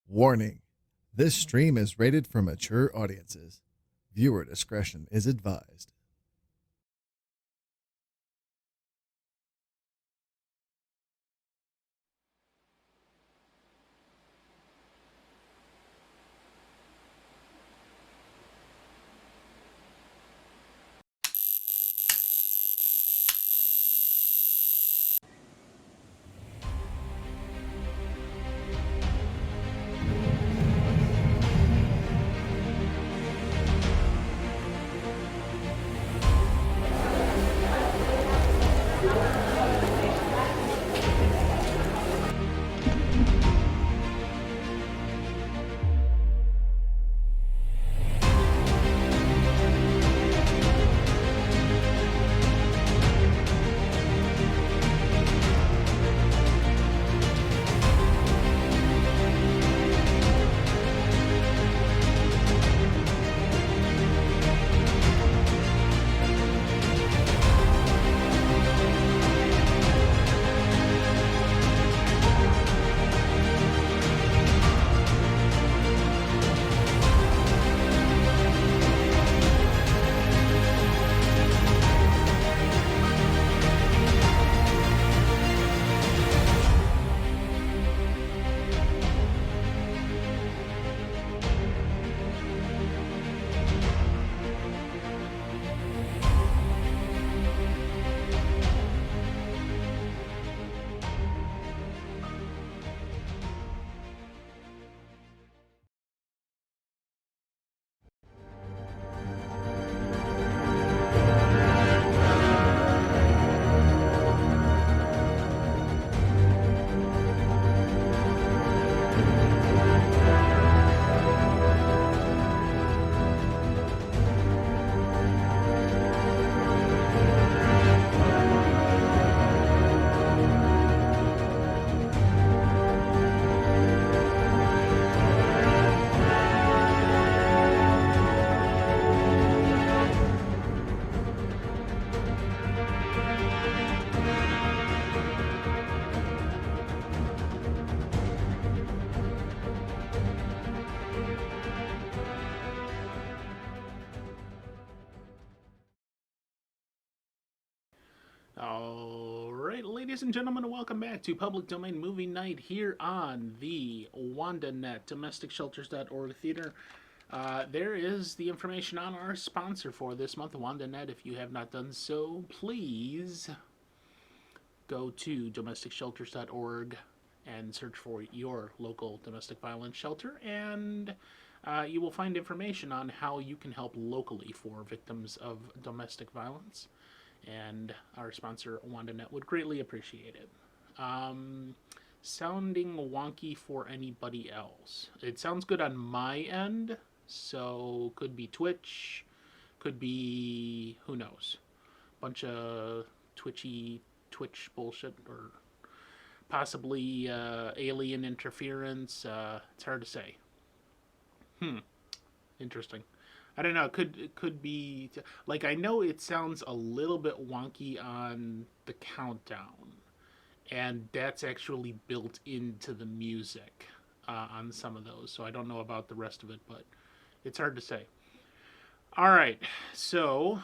Warning: this stream is rated for mature audiences. Viewer discretion is advised. Alright, ladies and gentlemen, welcome back to Public Domain Movie Night here on the WandaNet, DomesticShelters.org Theater. There is the information on our sponsor for this month, WandaNet. If you have not done so, please go to DomesticShelters.org and search for your local domestic violence shelter, and you will find information on how you can help locally for victims of domestic violence. And our sponsor, WandaNet, would greatly appreciate it. Sounding wonky for anybody else? It sounds good on my end, so could be Twitch, could be who knows, bunch of Twitch bullshit, or possibly alien interference. It's hard to say. Interesting. I don't know. It could be like, I know it sounds a little bit wonky on the countdown, and that's actually built into the music on some of those. So I don't know about the rest of it, but it's hard to say. All right. So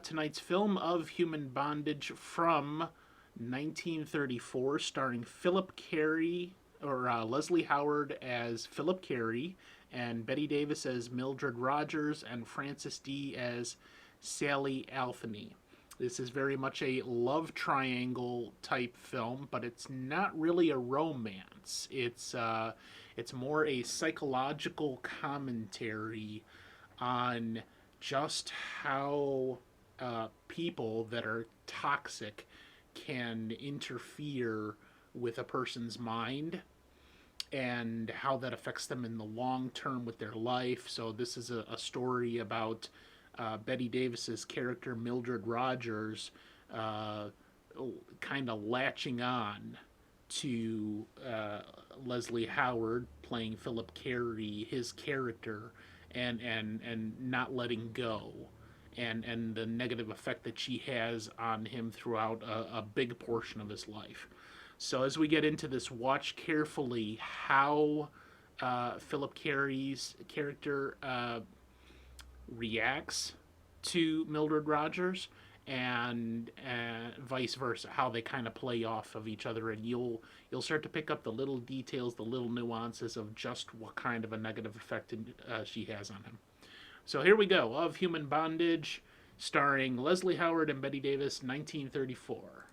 tonight's film of Human Bondage from 1934, starring Philip Carey, or Leslie Howard as Philip Carey, and Betty Davis as Mildred Rogers, and Frances D as Sally Alfany. This is very much a love triangle type film, but it's not really a romance. It's more a psychological commentary on just how people that are toxic can interfere with a person's mind, and how that affects them in the long term with their life. So this is a story about Betty Davis's character Mildred Rogers uh, kind of latching on to Leslie Howard playing Philip Carey, his character, and not letting go, and the negative effect that she has on him throughout a big portion of his life. So as we get into this, watch carefully how Philip Carey's character reacts to Mildred Rogers, and vice versa, how they kind of play off of each other, and you'll start to pick up the little details, the little nuances of just what kind of a negative effect she has on him. So here we go, of Human Bondage, starring Leslie Howard and Betty Davis, 1934.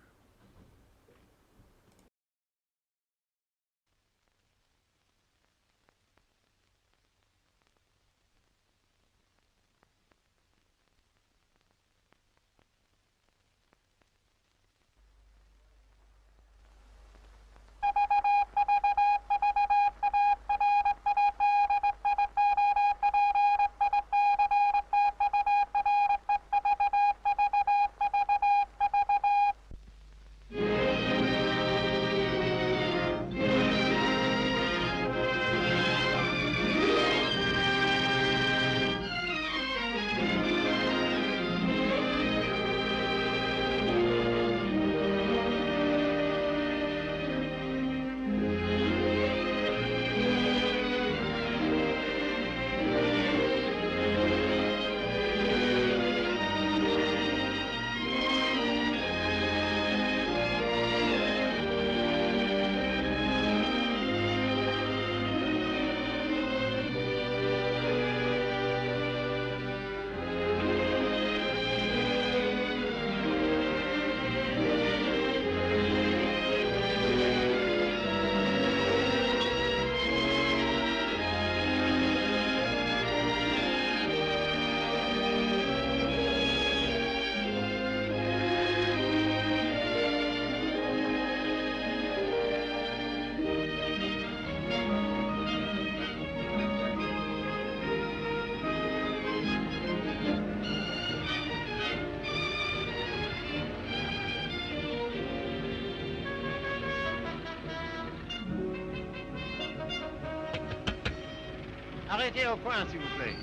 Arrêtez au coin, s'il vous plaît.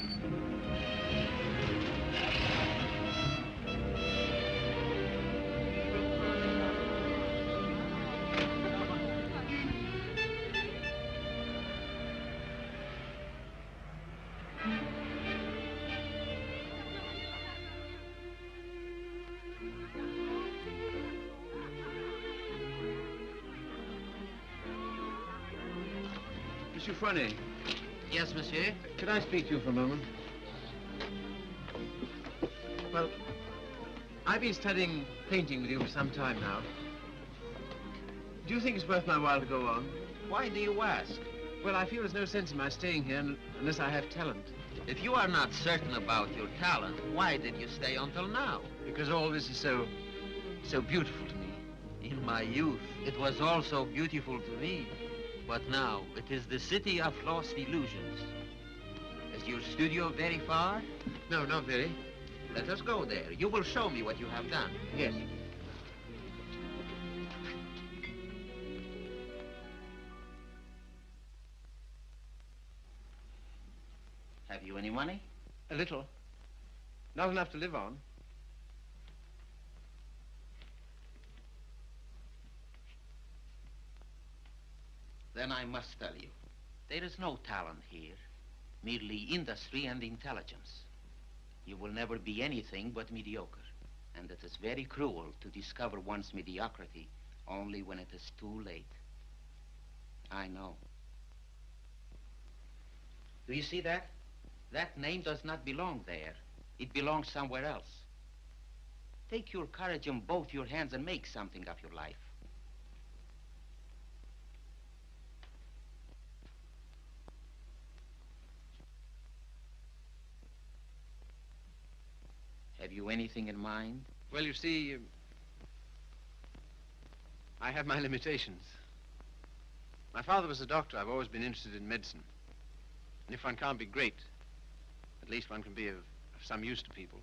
Monsieur Fournet. Yes, monsieur? Could I speak to you for a moment? Well, I've been studying painting with you for some time now. Do you think it's worth my while to go on? Why do you ask? Well, I feel there's no sense in my staying here unless I have talent. If you are not certain about your talent, why did you stay until now? Because all this is so beautiful to me. In my youth, it was also beautiful to me. But now, it is the city of lost illusions. Is your studio very far? No, not very. Let us go there. You will show me what you have done. Yes. Have you any money? A little. Not enough to live on. Then I must tell you, there is no talent here, merely industry and intelligence. You will never be anything but mediocre, and it is very cruel to discover one's mediocrity only when it is too late. I know. Do you see that? That name does not belong there. It belongs somewhere else. Take your courage in both your hands and make something of your life. Have you anything in mind? Well, you see, I have my limitations. My father was a doctor. I've always been interested in medicine. And if one can't be great, at least one can be of some use to people.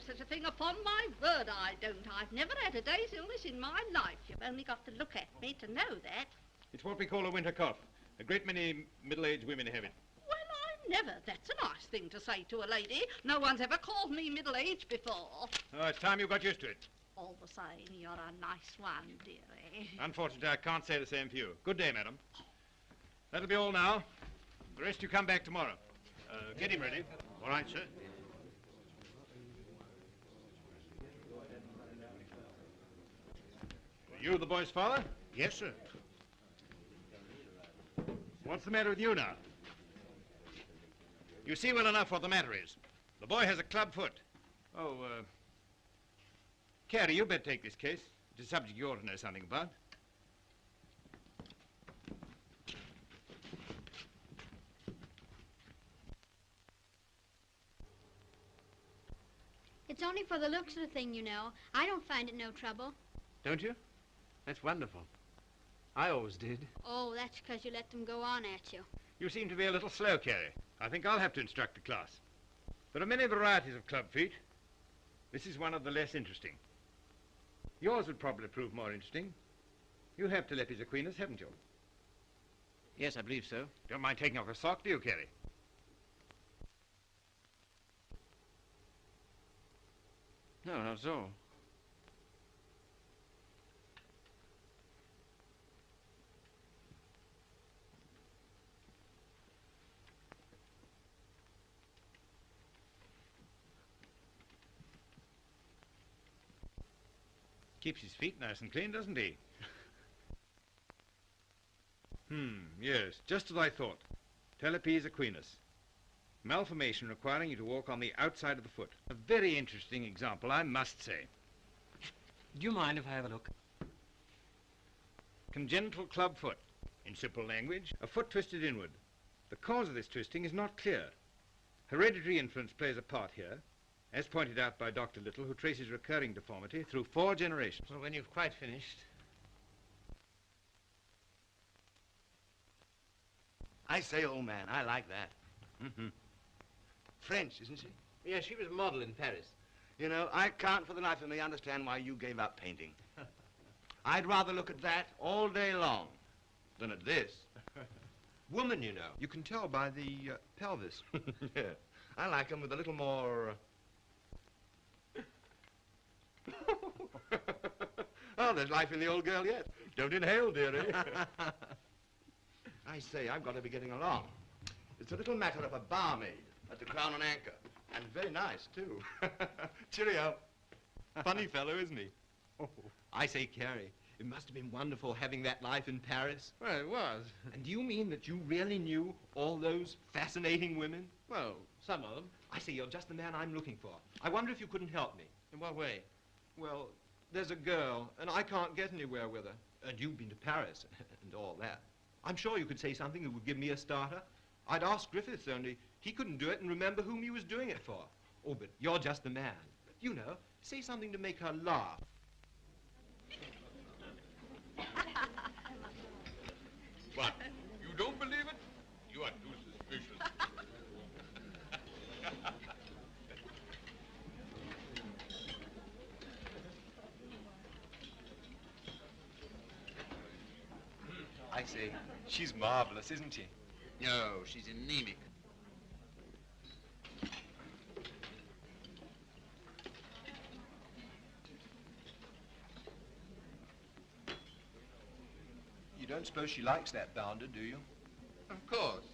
such a thing. Upon my word, I don't. I've never had a day's illness in my life. You've only got to look at me to know that. It's what we call a winter cough. A great many middle-aged women have it. Well, I never. That's a nice thing to say to a lady. No one's ever called me middle-aged before. Oh, it's time you got used to it. All the same, you're a nice one, dearie. Unfortunately, I can't say the same for you. Good day, madam. That'll be all now. The rest you come back tomorrow. Get him ready. All right, sir. You the boy's father? Yes, sir. What's the matter with you now? You see well enough what the matter is. The boy has a club foot. Oh, Carrie, you better take this case. It's a subject you ought to know something about. It's only for the looks of the thing, you know. I don't find it no trouble. Don't you? That's wonderful. I always did. Oh, that's because you let them go on at you. You seem to be a little slow, Carrie. I think I'll have to instruct the class. There are many varieties of club feet. This is one of the less interesting. Yours would probably prove more interesting. You have Telepes equinus, haven't you? Yes, I believe so. Don't mind taking off a sock, do you, Carrie? No, not at all. Keeps his feet nice and clean, doesn't he? Yes, just as I thought. Telepes equinus. Malformation requiring you to walk on the outside of the foot. A very interesting example, I must say. Do you mind if I have a look? Congenital club foot. In simple language, a foot twisted inward. The cause of this twisting is not clear. Hereditary influence plays a part here, as pointed out by Dr. Little, who traces recurring deformity through 4 generations. Well, when you've quite finished. I say, old man, I like that. French, isn't she? Yeah, she was a model in Paris. You know, I can't for the life of me understand why you gave up painting. I'd rather look at that all day long than at this. Woman, you know. You can tell by the pelvis. Yeah, I like them with a little more... Oh, there's life in the old girl yet. Don't inhale, dearie. I say, I've got to be getting along. It's a little matter of a barmaid at the Crown and Anchor. And very nice, too. Cheerio. Funny fellow, isn't he? Oh. I say, Carrie, it must have been wonderful having that life in Paris. Well, it was. And do you mean that you really knew all those fascinating women? Well, some of them. I say, you're just the man I'm looking for. I wonder if you couldn't help me. In what way? Well, there's a girl, and I can't get anywhere with her. And you've been to Paris and all that. I'm sure you could say something that would give me a starter. I'd ask Griffiths, only he couldn't do it and remember whom he was doing it for. Oh, but you're just the man. You know, say something to make her laugh. What? You don't believe it? You are too suspicious. I say, she's marvelous, isn't she? No, she's anemic. You don't suppose she likes that bounder, do you? Of course.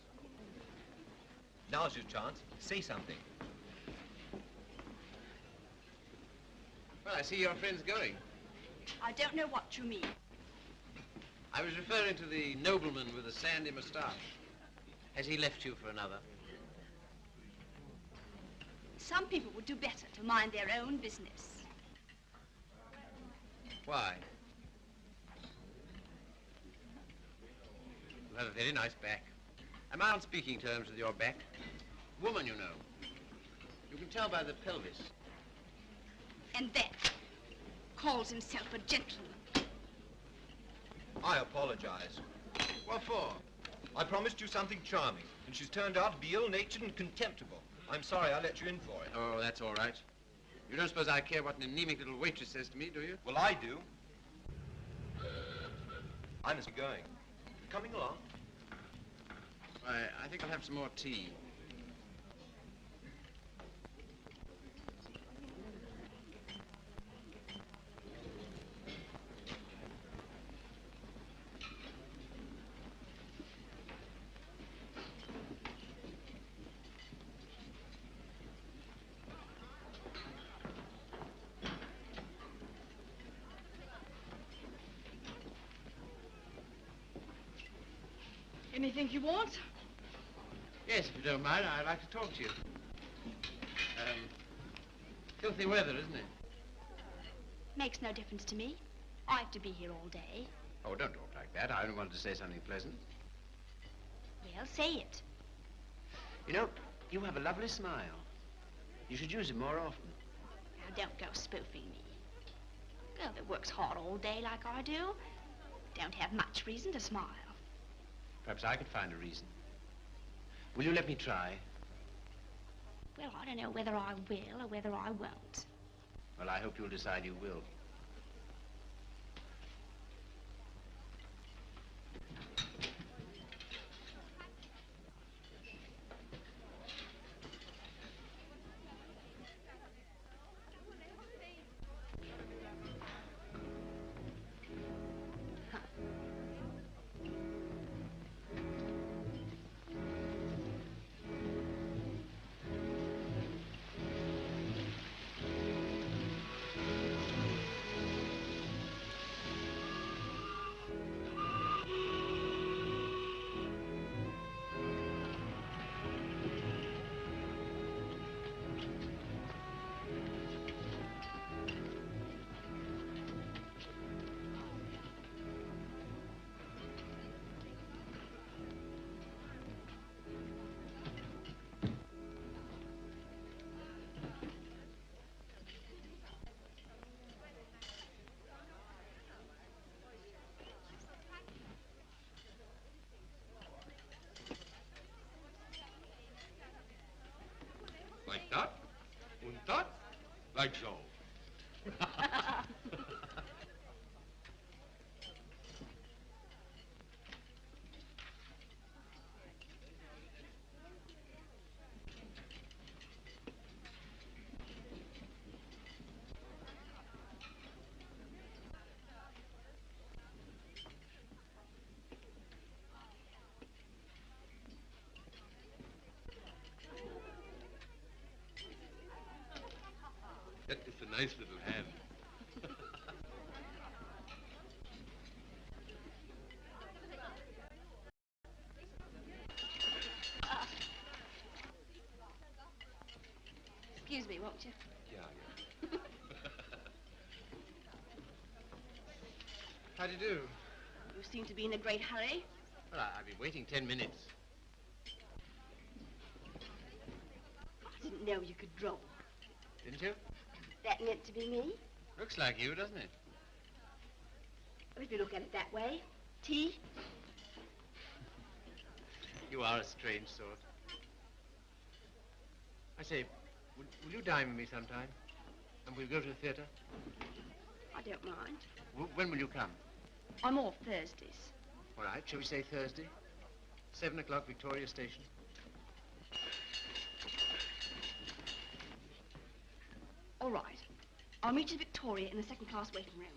Now's your chance. Say something. Well, I see your friend's going. I don't know what you mean. I was referring to the nobleman with the sandy moustache. Has he left you for another? Some people would do better to mind their own business. Why? You have a very nice back. Am I on speaking terms with your back? Woman, you know. You can tell by the pelvis. And that calls himself a gentleman. I apologize. What for? I promised you something charming, and she's turned out to be ill-natured and contemptible. I'm sorry I let you in for it. Oh, that's all right. You don't suppose I care what an anemic little waitress says to me, do you? Well, I do. I must be going. Coming along? Why, I think I'll have some more tea. Anything you want? Yes, if you don't mind, I'd like to talk to you. Filthy weather, isn't it? Makes no difference to me. I have to be here all day. Oh, don't talk like that. I only wanted to say something pleasant. Well, say it. You know, you have a lovely smile. You should use it more often. Now, don't go spoofing me. Girl that works hard all day like I do don't have much reason to smile. Perhaps I could find a reason. Will you let me try? Well, I don't know whether I will or whether I won't. Well, I hope you'll decide you will. Like that? And that? Like so. That is a nice little hand. Excuse me, won't you? Yeah. How do you do? You seem to be in a great hurry. Well, I've been waiting 10 minutes. I didn't know you could draw. Didn't you? That meant to be me. Looks like you, doesn't it? Well, if you look at it that way. Tea? You are a strange sort. I say, will you dine with me sometime? And we'll go to the theater? I don't mind. When will you come? I'm off Thursdays. All right, shall we say Thursday? 7 o'clock, Victoria Station. All right. I'll meet you at Victoria in the second-class waiting room.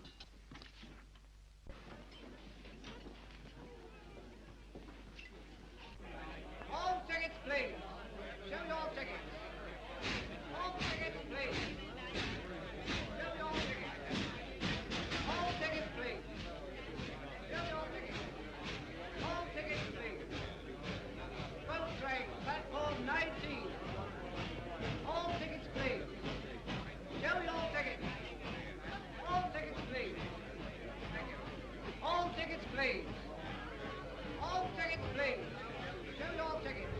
All tickets, please. Show your tickets. All tickets, please. Show your tickets. All tickets, please. Show your tickets. All tickets, please. Boat train, platform 19. All tickets, please. Show your tickets. All tickets, please. Thank you. All tickets, please. All tickets, please. Show your tickets.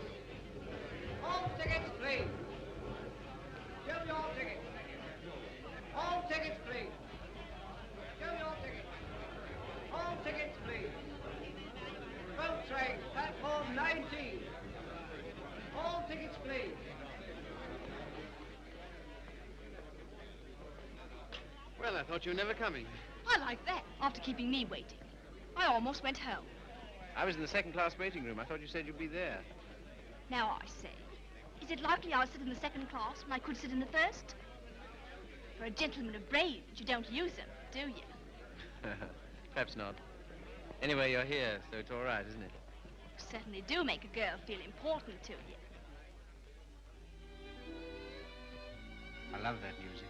thought you were never coming. I like that, after keeping me waiting. I almost went home. I was in the second-class waiting room. I thought you said you'd be there. Now I say, is it likely I'll sit in the second class when I could sit in the first? For a gentleman of brains, you don't use them, do you? Perhaps not. Anyway, you're here, so it's all right, isn't it? You certainly do make a girl feel important to you. I love that music.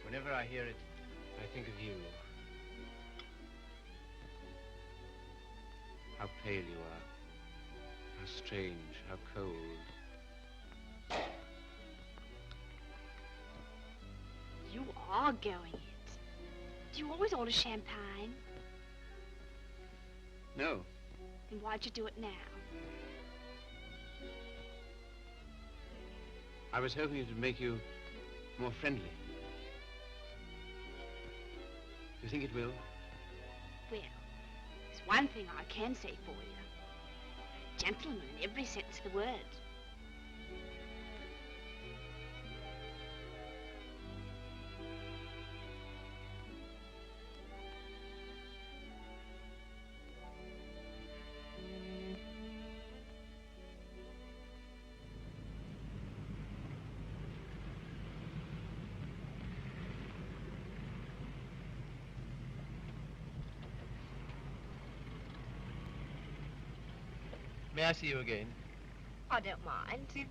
Whenever I hear it, I think of you. How pale you are. How strange, how cold. You are going it. Do you always order champagne? No. Then why'd you do it now? I was hoping it would make you more friendly. Do you think it will? Well, there's one thing I can say for you. Gentleman in every sense of the word. May I see you again? I don't mind.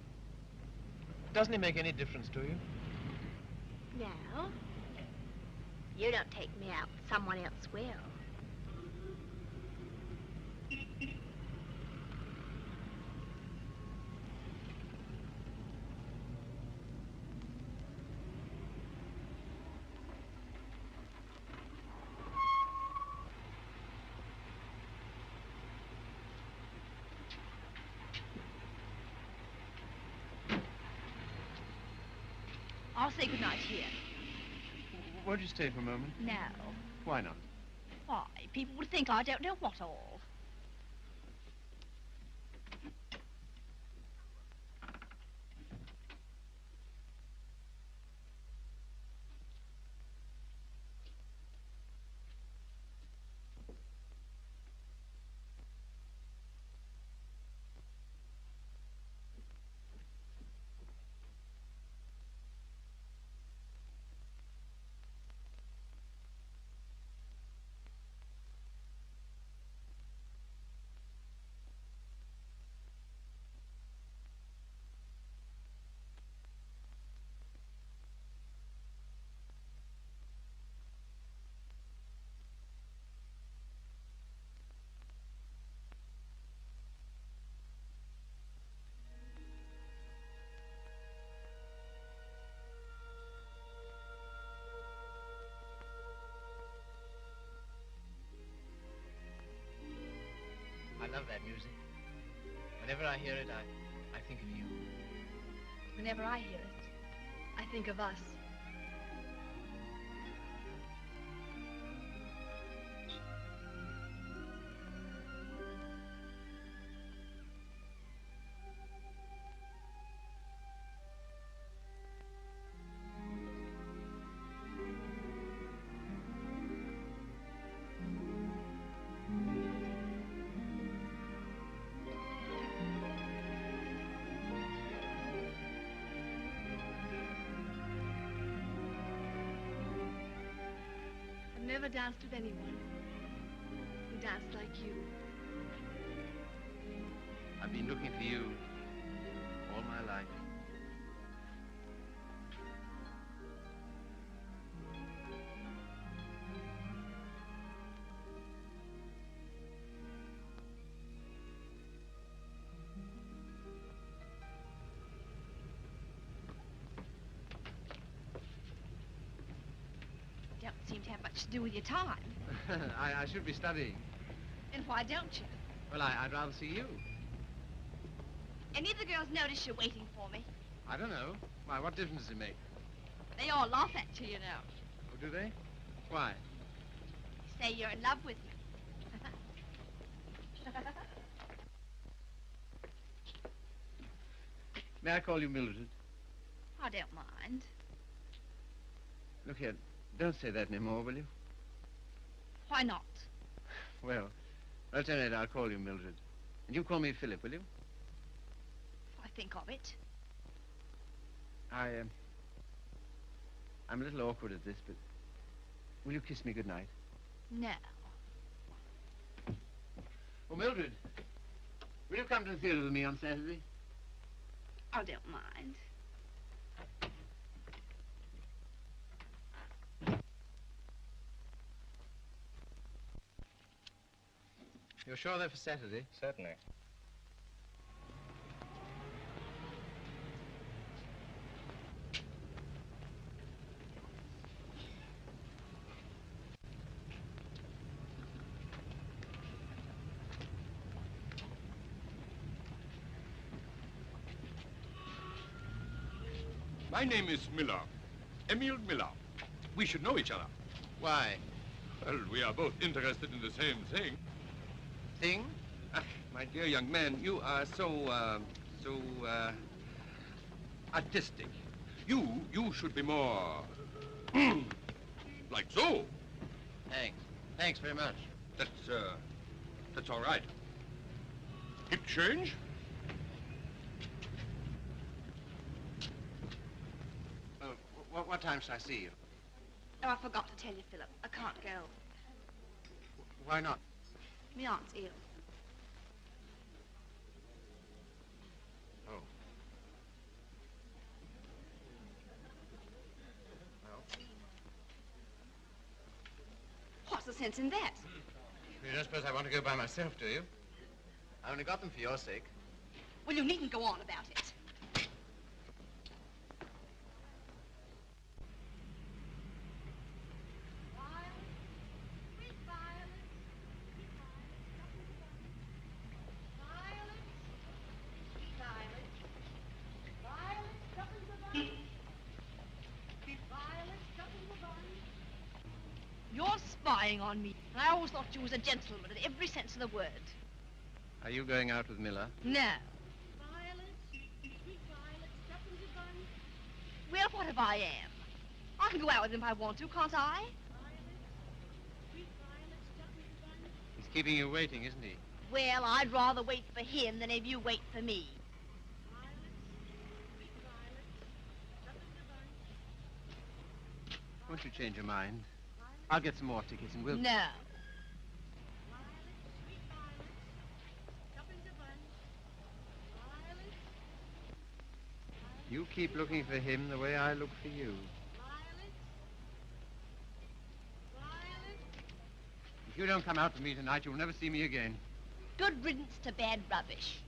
Doesn't it make any difference to you? No. You don't take me out, someone else will. I'll say goodnight here. Won't you stay for a moment? No. Why not? Why? People would think I don't know what all. I love that music. Whenever I hear it, I think of you. Whenever I hear it, I think of us. I've never danced with anyone who danced like you. I've been looking for you all my life. Don't seem to have much to do with your time. I should be studying. And why don't you? Well, I'd rather see you. Any of the girls notice you're waiting for me? I don't know. Why, what difference does it make? They all laugh at you, you know. Oh, do they? Why? Say you're in love with me. May I call you Mildred? I don't mind. Look here, don't say that anymore, will you? Why not? Well, I'll tell you, I'll call you Mildred. And you call me Philip, will you? I think of it. I'm a little awkward at this, but will you kiss me goodnight? No. Oh, Mildred, will you come to the theater with me on Saturday? I don't mind. You're sure they're for Saturday? Certainly. My name is Miller. Emil Miller. We should know each other. Why? Well, we are both interested in the same thing. Thing? Ah, my dear young man, you are so artistic. You should be more, like so. Thanks. Thanks very much. That's all right. Hip change? What time shall I see you? Oh, I forgot to tell you, Philip. I can't go. Why not? My aunt's ill. Oh. Well, What's the sense in that? you don't suppose I want to go by myself, do you? I only got them for your sake. Well, you needn't go on about it. You're spying on me. I always thought you was a gentleman in every sense of the word. Are you going out with Miller? No. Well, what if I am? I can go out with him if I want to, can't I? He's keeping you waiting, isn't he? Well, I'd rather wait for him than if you wait for me. Won't you change your mind? I'll get some more tickets and we'll... No. You keep looking for him the way I look for you. If you don't come out with me tonight, you'll never see me again. Good riddance to bad rubbish.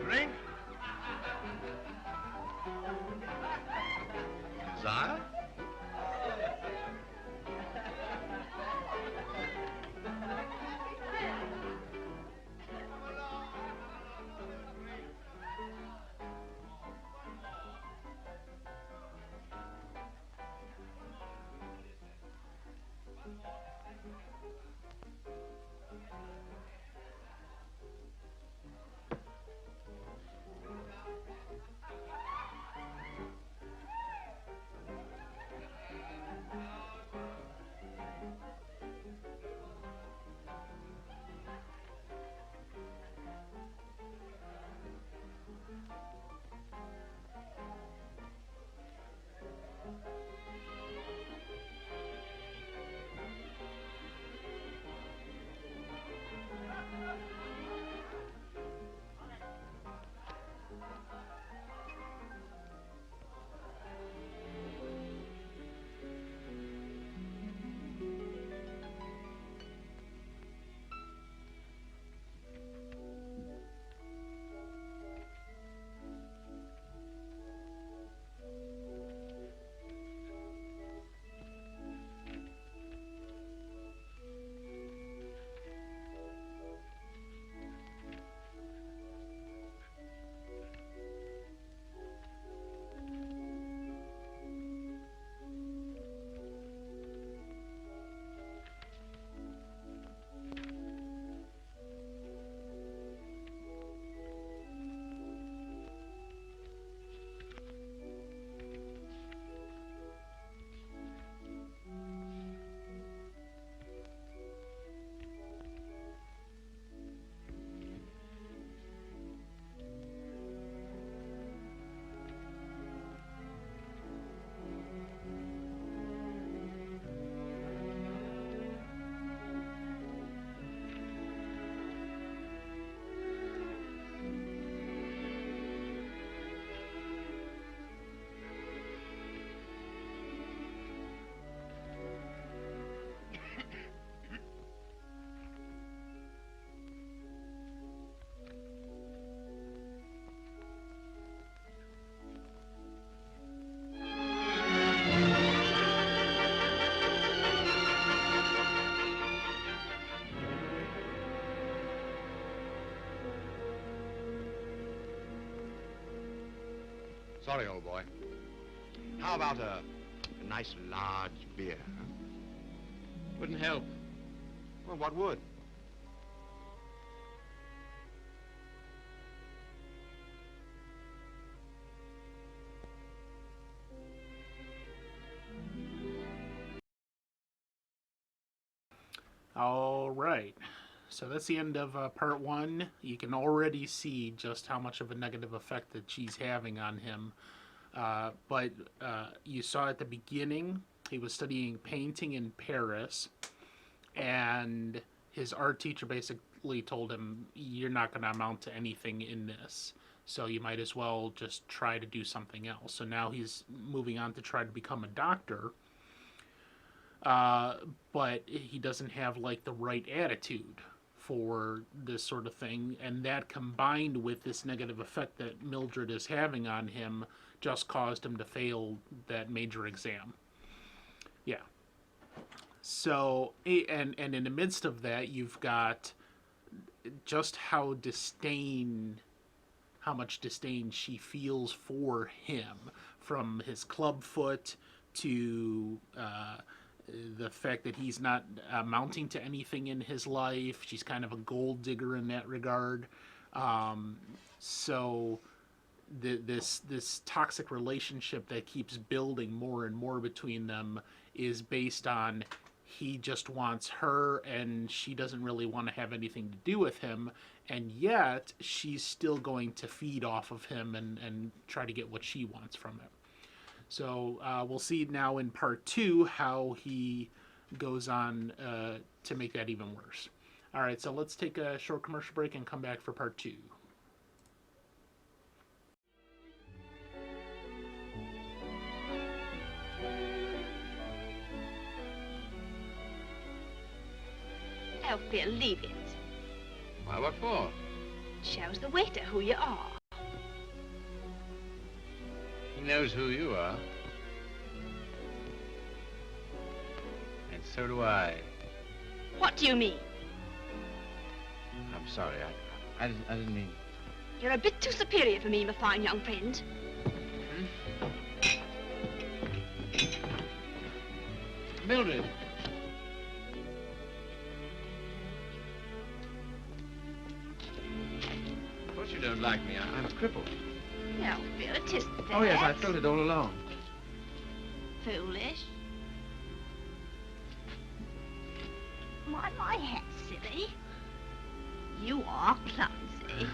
Drink? Desire? sorry, old boy. How about a nice large beer, huh? Wouldn't help. Well, what would? All right. So that's the end of part one. You can already see just how much of a negative effect that she's having on him. But you saw at the beginning, he was studying painting in Paris, and his art teacher basically told him, you're not going to amount to anything in this, so you might as well just try to do something else. So now he's moving on to try to become a doctor, but he doesn't have like the right attitude for this sort of thing, and that combined with this negative effect that Mildred is having on him just caused him to fail that major exam. Yeah. So, and in the midst of that, you've got just how much disdain she feels for him, from his club foot to the fact that he's not amounting to anything in his life. She's kind of a gold digger in that regard. So this toxic relationship that keeps building more and more between them is based on he just wants her and she doesn't really want to have anything to do with him, and yet she's still going to feed off of him and try to get what she wants from him. So we'll see now in part two how he goes on to make that even worse. All right, so let's take a short commercial break and come back for part two. Oh, Phil, leave it. Why, what for? Shows the waiter who you are. He knows who you are. And so do I. What do you mean? I'm sorry, I didn't mean... You're a bit too superior for me, my fine young friend. Mildred. Of course you don't like me. I'm a cripple. No, Phil, it isn't that. Oh, yes, I felt it all along. Foolish. Mind my hat, silly. You are clumsy.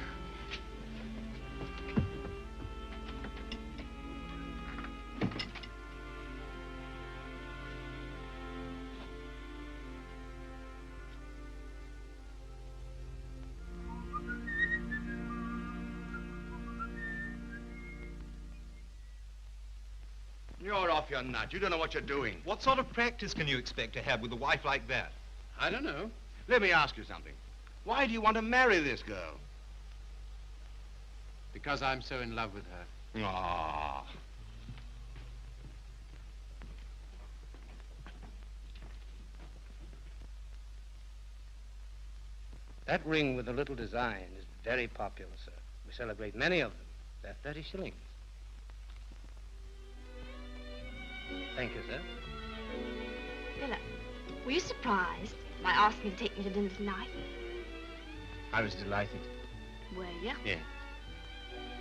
You're off your nut. You don't know what you're doing. What sort of practice can you expect to have with a wife like that? I don't know. Let me ask you something. Why do you want to marry this girl? Because I'm so in love with her. Ah. That ring with the little design is very popular, sir. We sell a great many of them. They're 30 shillings. Thank you, sir. Philip, were you surprised by asking me to take me to dinner tonight? I was delighted. Were you? Yeah.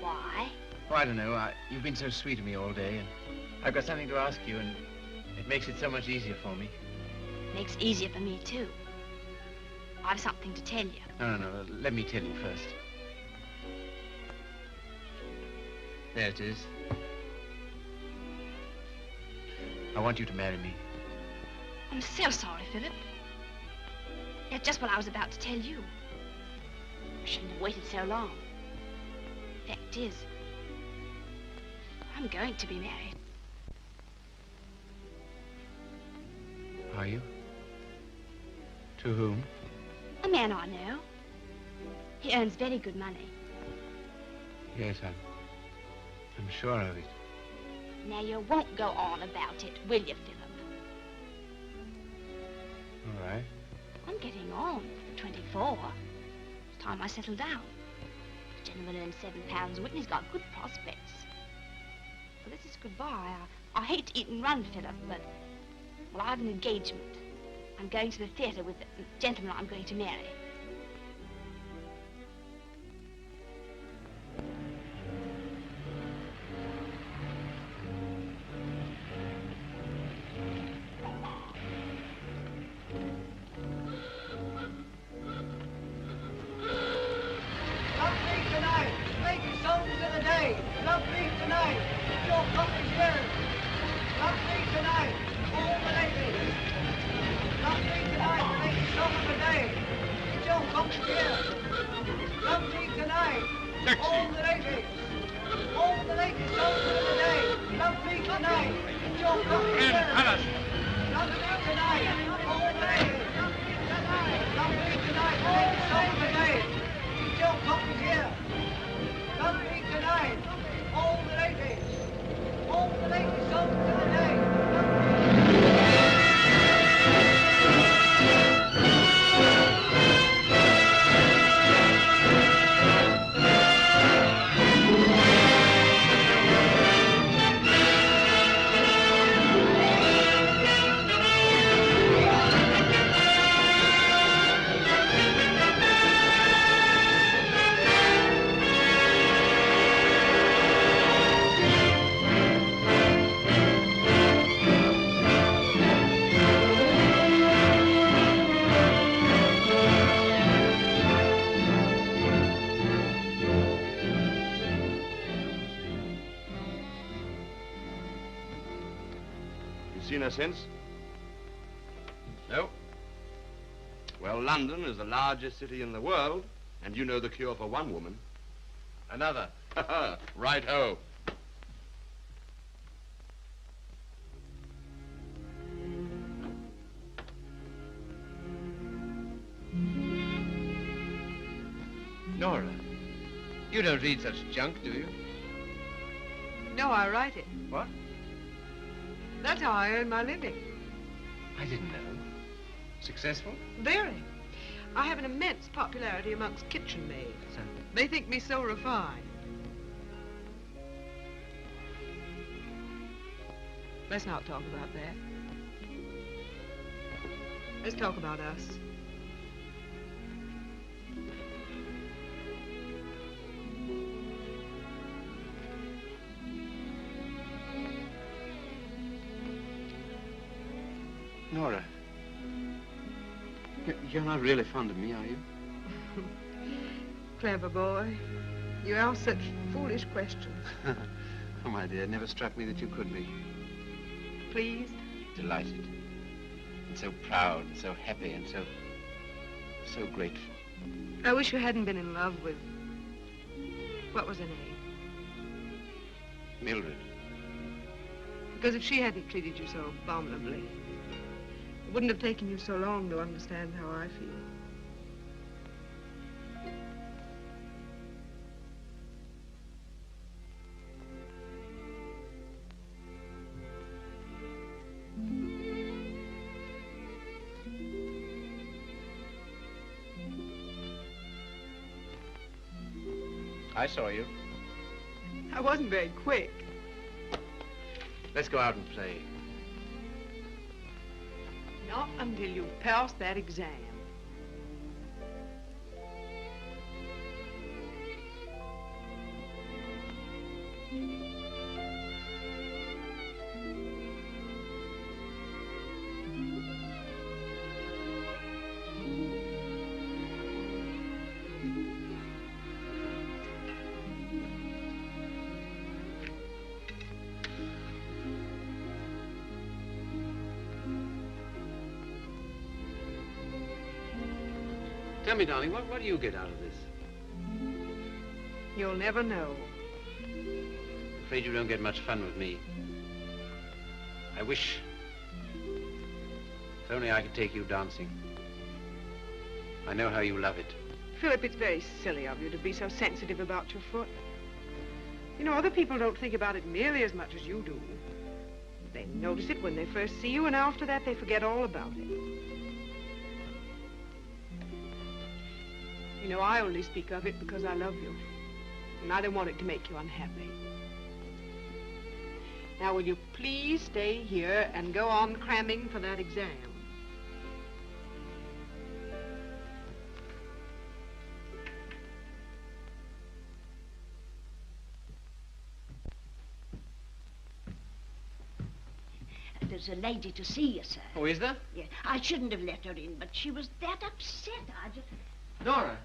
Why? Oh, I don't know. You've been so sweet to me all day, and I've got something to ask you, and it makes it so much easier for me. Makes it easier for me, too. I've something to tell you. No. Let me tell you first. There it is. I want you to marry me. I'm so sorry, Philip. That's just what I was about to tell you. I shouldn't have waited so long. Fact is, I'm going to be married. Are you? To whom? A man I know. He earns very good money. Yes, I'm sure of it. Now, you won't go on about it, will you, Philip? All right. I'm getting on. 24. It's time I settle down. The gentleman earns £7 a week and he's got good prospects. Well, this is goodbye. I hate to eat and run, Philip, but... Well, I have an engagement. I'm going to the theatre with the gentleman I'm going to marry. Seen her since? No. Well, London is the largest city in the world, and you know the cure for one woman. Another. Right-ho. Nora, you don't read such junk, do you? No, I write it. What? That's how I earn my living. I didn't know. Successful? Very. I have an immense popularity amongst kitchen maids. They think me so refined. Let's not talk about that. Let's talk about us. Nora, you're not really fond of me, are you? Clever boy. You ask such foolish questions. Oh, my dear, it never struck me that you could be. Pleased? Delighted. And so proud, and so happy, and so grateful. I wish you hadn't been in love with... What was her name? Mildred. Because if she hadn't treated you so abominably, it wouldn't have taken you so long to understand how I feel. I saw you. I wasn't very quick. Let's go out and play. Not until you've passed that exam. Tell me, darling, what do you get out of this? You'll never know. I'm afraid you don't get much fun with me. I wish... If only I could take you dancing. I know how you love it. Philip, it's very silly of you to be so sensitive about your foot. You know, other people don't think about it nearly as much as you do. They notice it when they first see you, and after that they forget all about it. You know, I only speak of it because I love you. And I don't want it to make you unhappy. Now, will you please stay here and go on cramming for that exam? There's a lady to see you, sir. Oh, is there? Yeah, I shouldn't have let her in, but she was that upset. I just... Dora.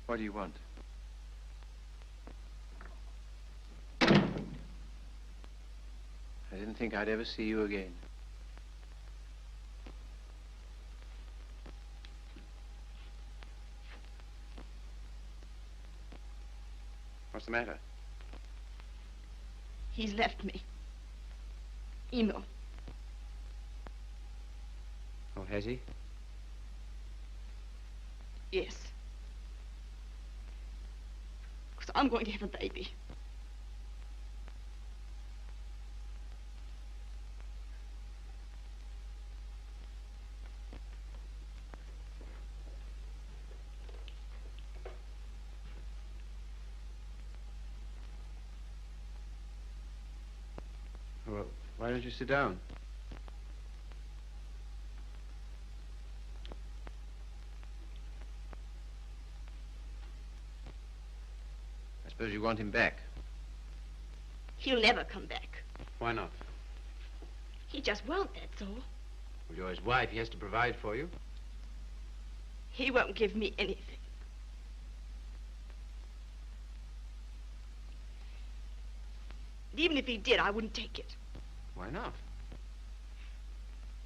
What do you want? I didn't think I'd ever see you again. What's the matter? He's left me. Eno. Oh, has he? Yes. Because I'm going to have a baby. Well, why don't you sit down? I suppose you want him back. He'll never come back. Why not? He just won't, that's all. Well, you're his wife. He has to provide for you. He won't give me anything. Even if he did, I wouldn't take it. Why not?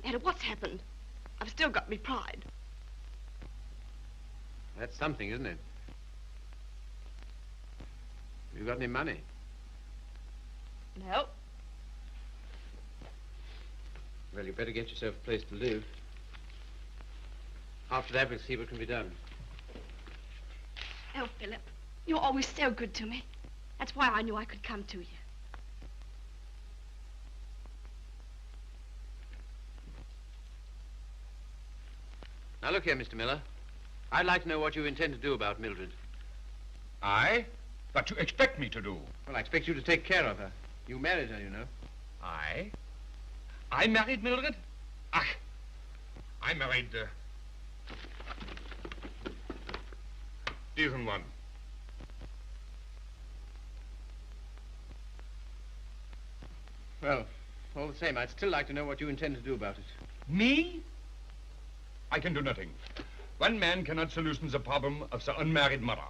No matter what's happened, I've still got me pride. That's something, isn't it? You got any money? No. Well, you better get yourself a place to live. After that, we'll see what can be done. Oh, Philip, you're always so good to me. That's why I knew I could come to you. Now, look here, Mr. Miller. I'd like to know what you intend to do about Mildred. I? What you expect me to do? Well, I expect you to take care of her. You married her, you know. I? I married Mildred? Ach, I married, diesen one. Well, all the same, I'd still like to know what you intend to do about it. Me? I can do nothing. One man cannot solution the problem of the unmarried mother.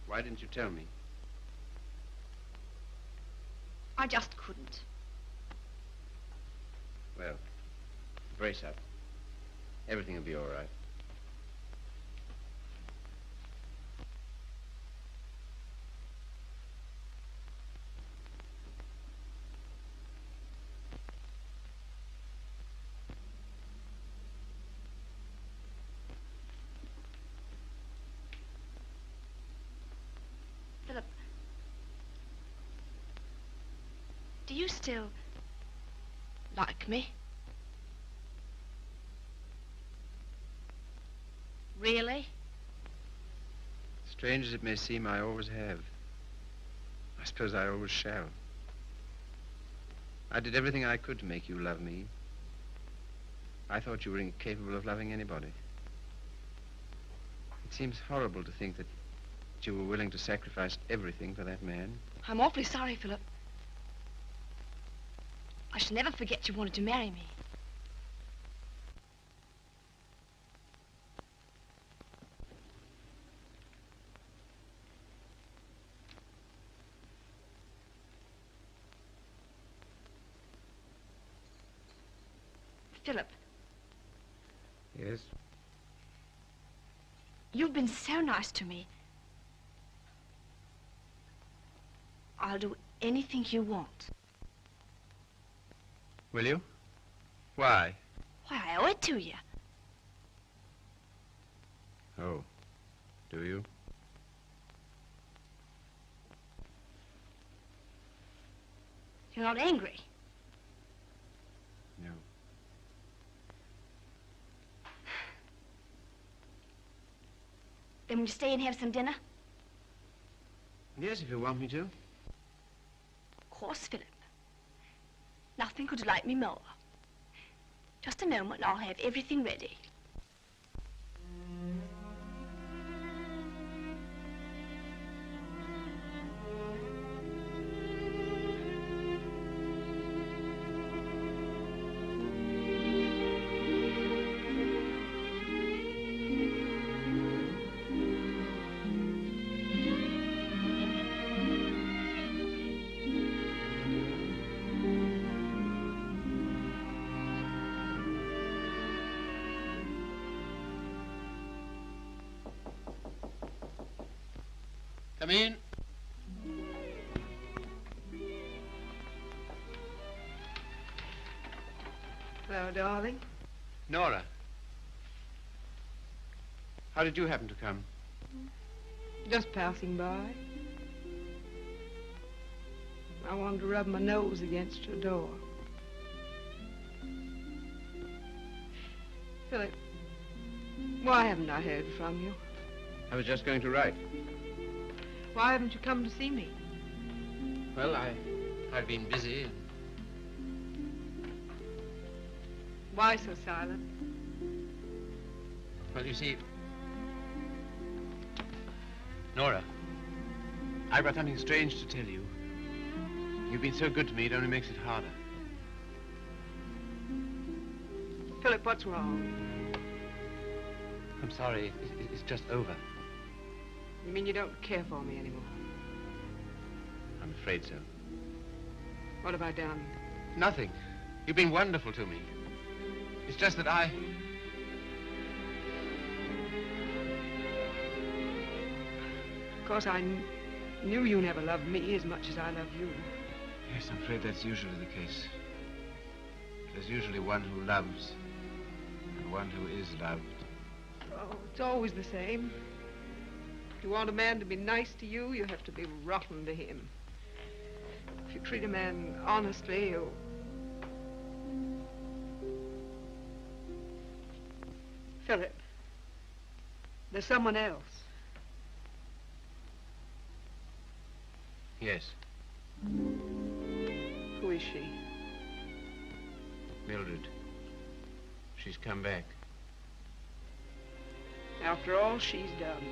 Why didn't you tell me? I just couldn't. Well, brace up. Everything will be all right. Philip, do you still like me? Really? Strange as it may seem, I always have. I suppose I always shall. I did everything I could to make you love me. I thought you were incapable of loving anybody. It seems horrible to think that you were willing to sacrifice everything for that man. I'm awfully sorry, Philip. I shall never forget you wanted to marry me. Philip, Yes? you've been so nice to me. I'll do anything you want. Will you? Why? Why, I owe it to you. Oh, do you? You're not angry. No. Then will you stay and have some dinner? Yes, if you want me to. Of course, Philip. Nothing could delight me more. Just a moment and I'll have everything ready. Come in. Hello, darling. Nora. How did you happen to come? Just passing by. I wanted to rub my nose against your door. Philip, why haven't I heard from you? I was just going to write. Why haven't you come to see me? Well, I've been busy. Why so silent? Well, you see, Nora, I've got something strange to tell you. You've been so good to me, it only makes it harder. Philip, what's wrong? I'm sorry, it's just over. You mean you don't care for me anymore? I'm afraid so. What have I done? Nothing. You've been wonderful to me. It's just that I... Of course, I knew you never loved me as much as I love you. Yes, I'm afraid that's usually the case. There's usually one who loves and one who is loved. Oh, it's always the same. If you want a man to be nice to you, you have to be rotten to him. If you treat a man honestly, you... Philip, there's someone else. Yes, Who is she? Mildred. She's come back. After all she's done.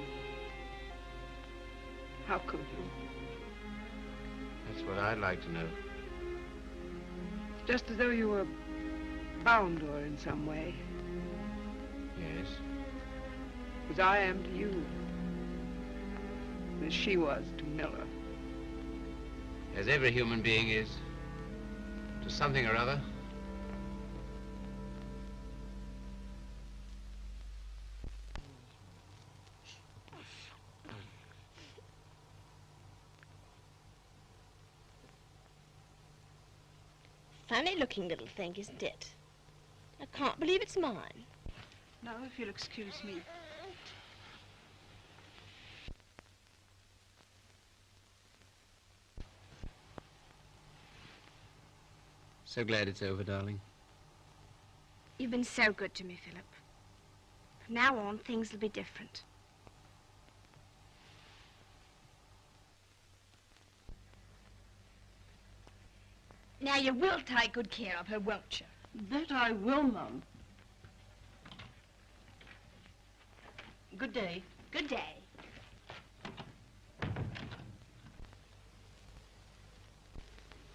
How could you? That's what I'd like to know. Just as though you were bound to her in some way. Yes. As I am to you. As she was to Miller. As every human being is. To something or other. Funny-looking little thing, isn't it? I can't believe it's mine. Now, if you'll excuse me. So glad it's over, darling. You've been so good to me, Philip. From now on, things will be different. Now, you will take good care of her, won't you? That I will, Mum. Good day. Good day.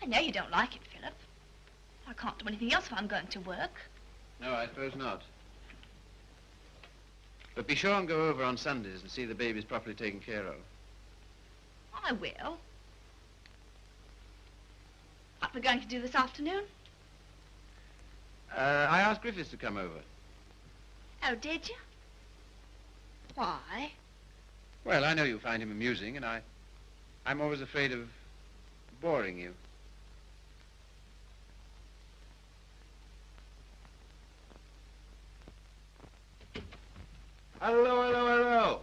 I know you don't like it, Philip. I can't do anything else if I'm going to work. No, I suppose not. But be sure and go over on Sundays and see the babies properly taken care of. I will. What we're going to do this afternoon? I asked Griffiths to come over. Oh, did you? Why? Well, I know you find him amusing, and I'm always afraid of boring you. Hello, hello, hello.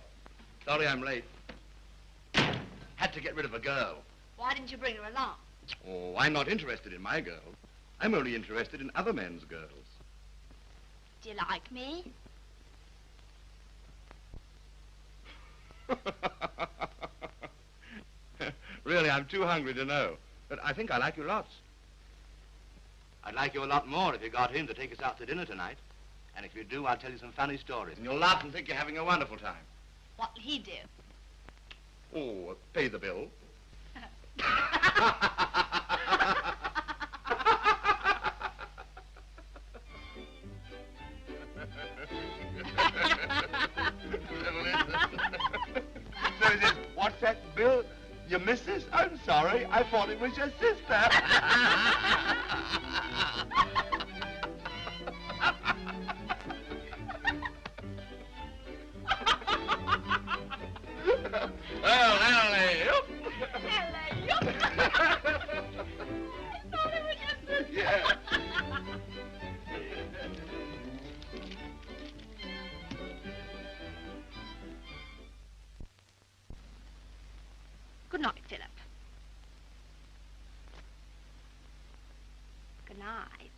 Sorry I'm late. Had to get rid of a girl. Why didn't you bring her along? Oh, I'm not interested in my girls. I'm only interested in other men's girls. Do you like me? Really, I'm too hungry to know. But I think I like you lots. I'd like you a lot more if you got him to take us out to dinner tonight. And if you do, I'll tell you some funny stories. And you'll laugh and think you're having a wonderful time. What'll he do? Oh, pay the bill. So is it, what's that bill? Your missus? I'm sorry. I thought it was your sister. Well, hello. Yeah. Good night, Philip. Good night.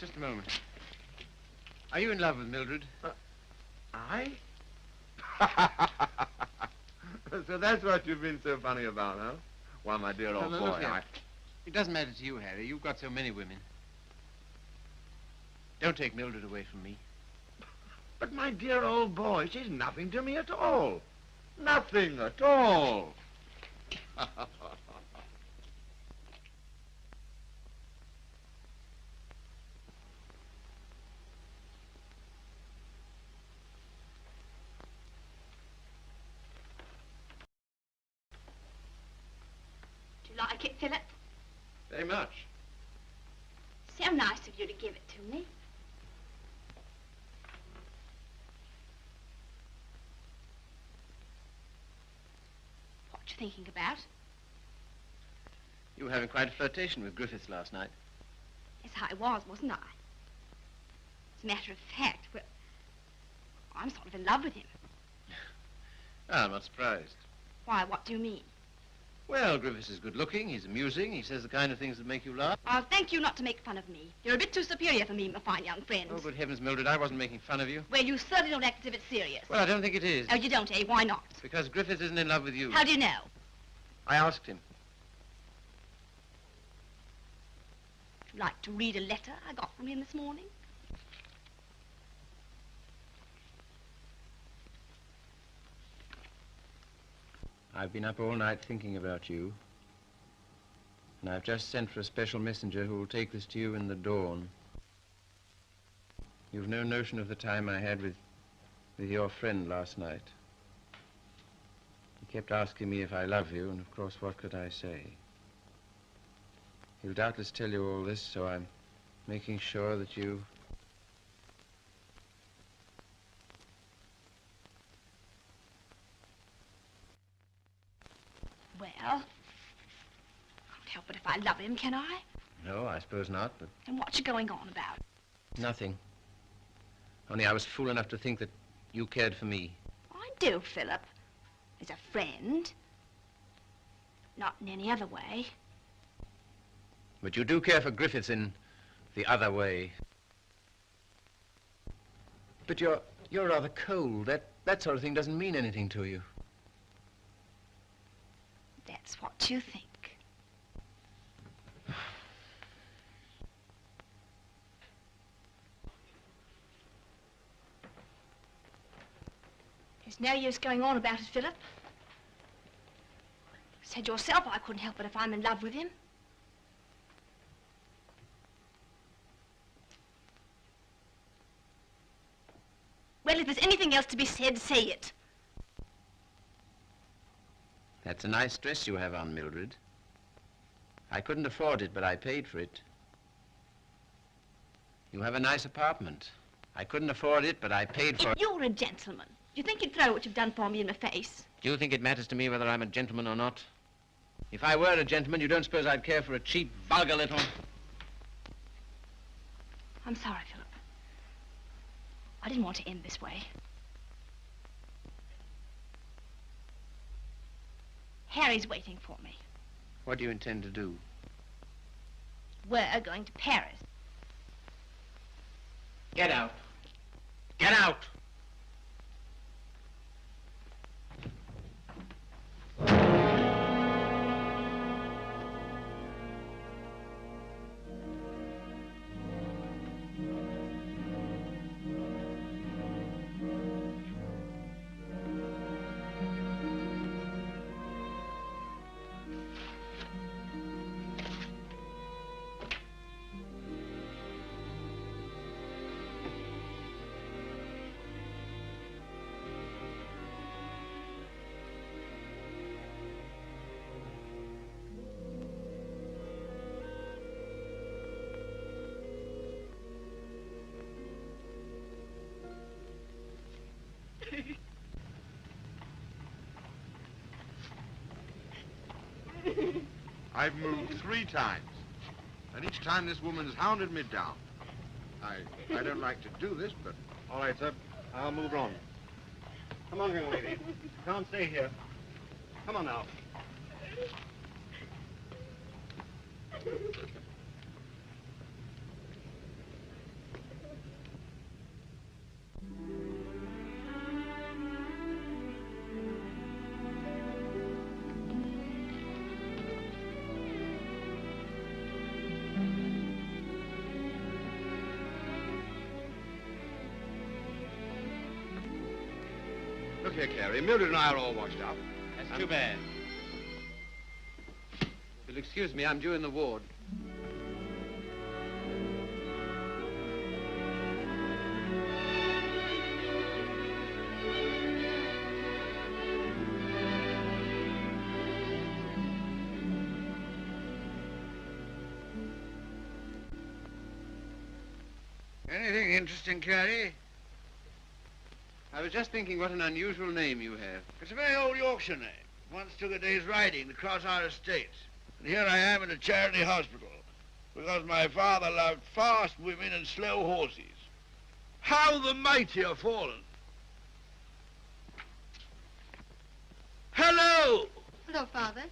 Just a moment. Are you in love with Mildred? I? So that's what you've been so funny about, huh? Well, my dear old No, boy, look here. I... It doesn't matter to you, Harry. You've got so many women. Don't take Mildred away from me. But my dear old boy, she's nothing to me at all. Nothing at all. Do you like it, Philip? Very much. So nice of you to give it to me. What you thinking about? You were having quite a flirtation with Griffiths last night. Yes, I was, wasn't I? As a matter of fact, well, I'm sort of in love with him. Ah, I'm not surprised. Why, what do you mean? Well, Griffiths is good looking, he's amusing, he says the kind of things that make you laugh. I'll thank you not to make fun of me. You're a bit too superior for me, my fine young friend. Oh, good heavens, Mildred, I wasn't making fun of you. Well, you certainly don't act as if it's serious. Well, I don't think it is. Oh, you don't, eh? Why not? Because Griffiths isn't in love with you. How do you know? I asked him. Would you like to read a letter I got from him this morning? I've been up all night thinking about you. And I've just sent for a special messenger who will take this to you in the dawn. You've no notion of the time I had with your friend last night. He kept asking me if I love you, and of course, what could I say? He'll doubtless tell you all this, so I'm making sure that you... Well, can't help it if I love him, can I? No, I suppose not, but And what you going on about? nothing. Only I was fool enough to think that you cared for me. I do, Philip. As a friend. Not in any other way. But you do care for Griffiths in the other way. But you're rather cold. That sort of thing doesn't mean anything to you. That's what you think. There's no use going on about it, Philip. Said yourself I couldn't help it if I'm in love with him. Well, if there's anything else to be said, say it. That's a nice dress you have on, Mildred. I couldn't afford it, but I paid for it. You have a nice apartment. I couldn't afford it, but I paid for it. If you're a gentleman, do you think you'd throw what you've done for me in the face? Do you think it matters to me whether I'm a gentleman or not? If I were a gentleman, you don't suppose I'd care for a cheap, vulgar little... I'm sorry, Philip. I didn't want to end this way. Harry's waiting for me. What do you intend to do? We're going to Paris. Get out. Get out! I've moved 3 times, and each time this woman's hounded me down. I don't like to do this, but... All right, sir. I'll move on. Come on, young lady. Can't stay here. Come on now. Look here, Carrie. Mildred and I are all washed up. That's too bad. You'll excuse me, I'm due in the ward. Anything interesting, Carrie? I was just thinking what an unusual name you have. It's a very old Yorkshire name. Once took a day's riding to cross our estates. And here I am in a charity hospital because my father loved fast women and slow horses. How the mighty are fallen. Hello! Hello, Father.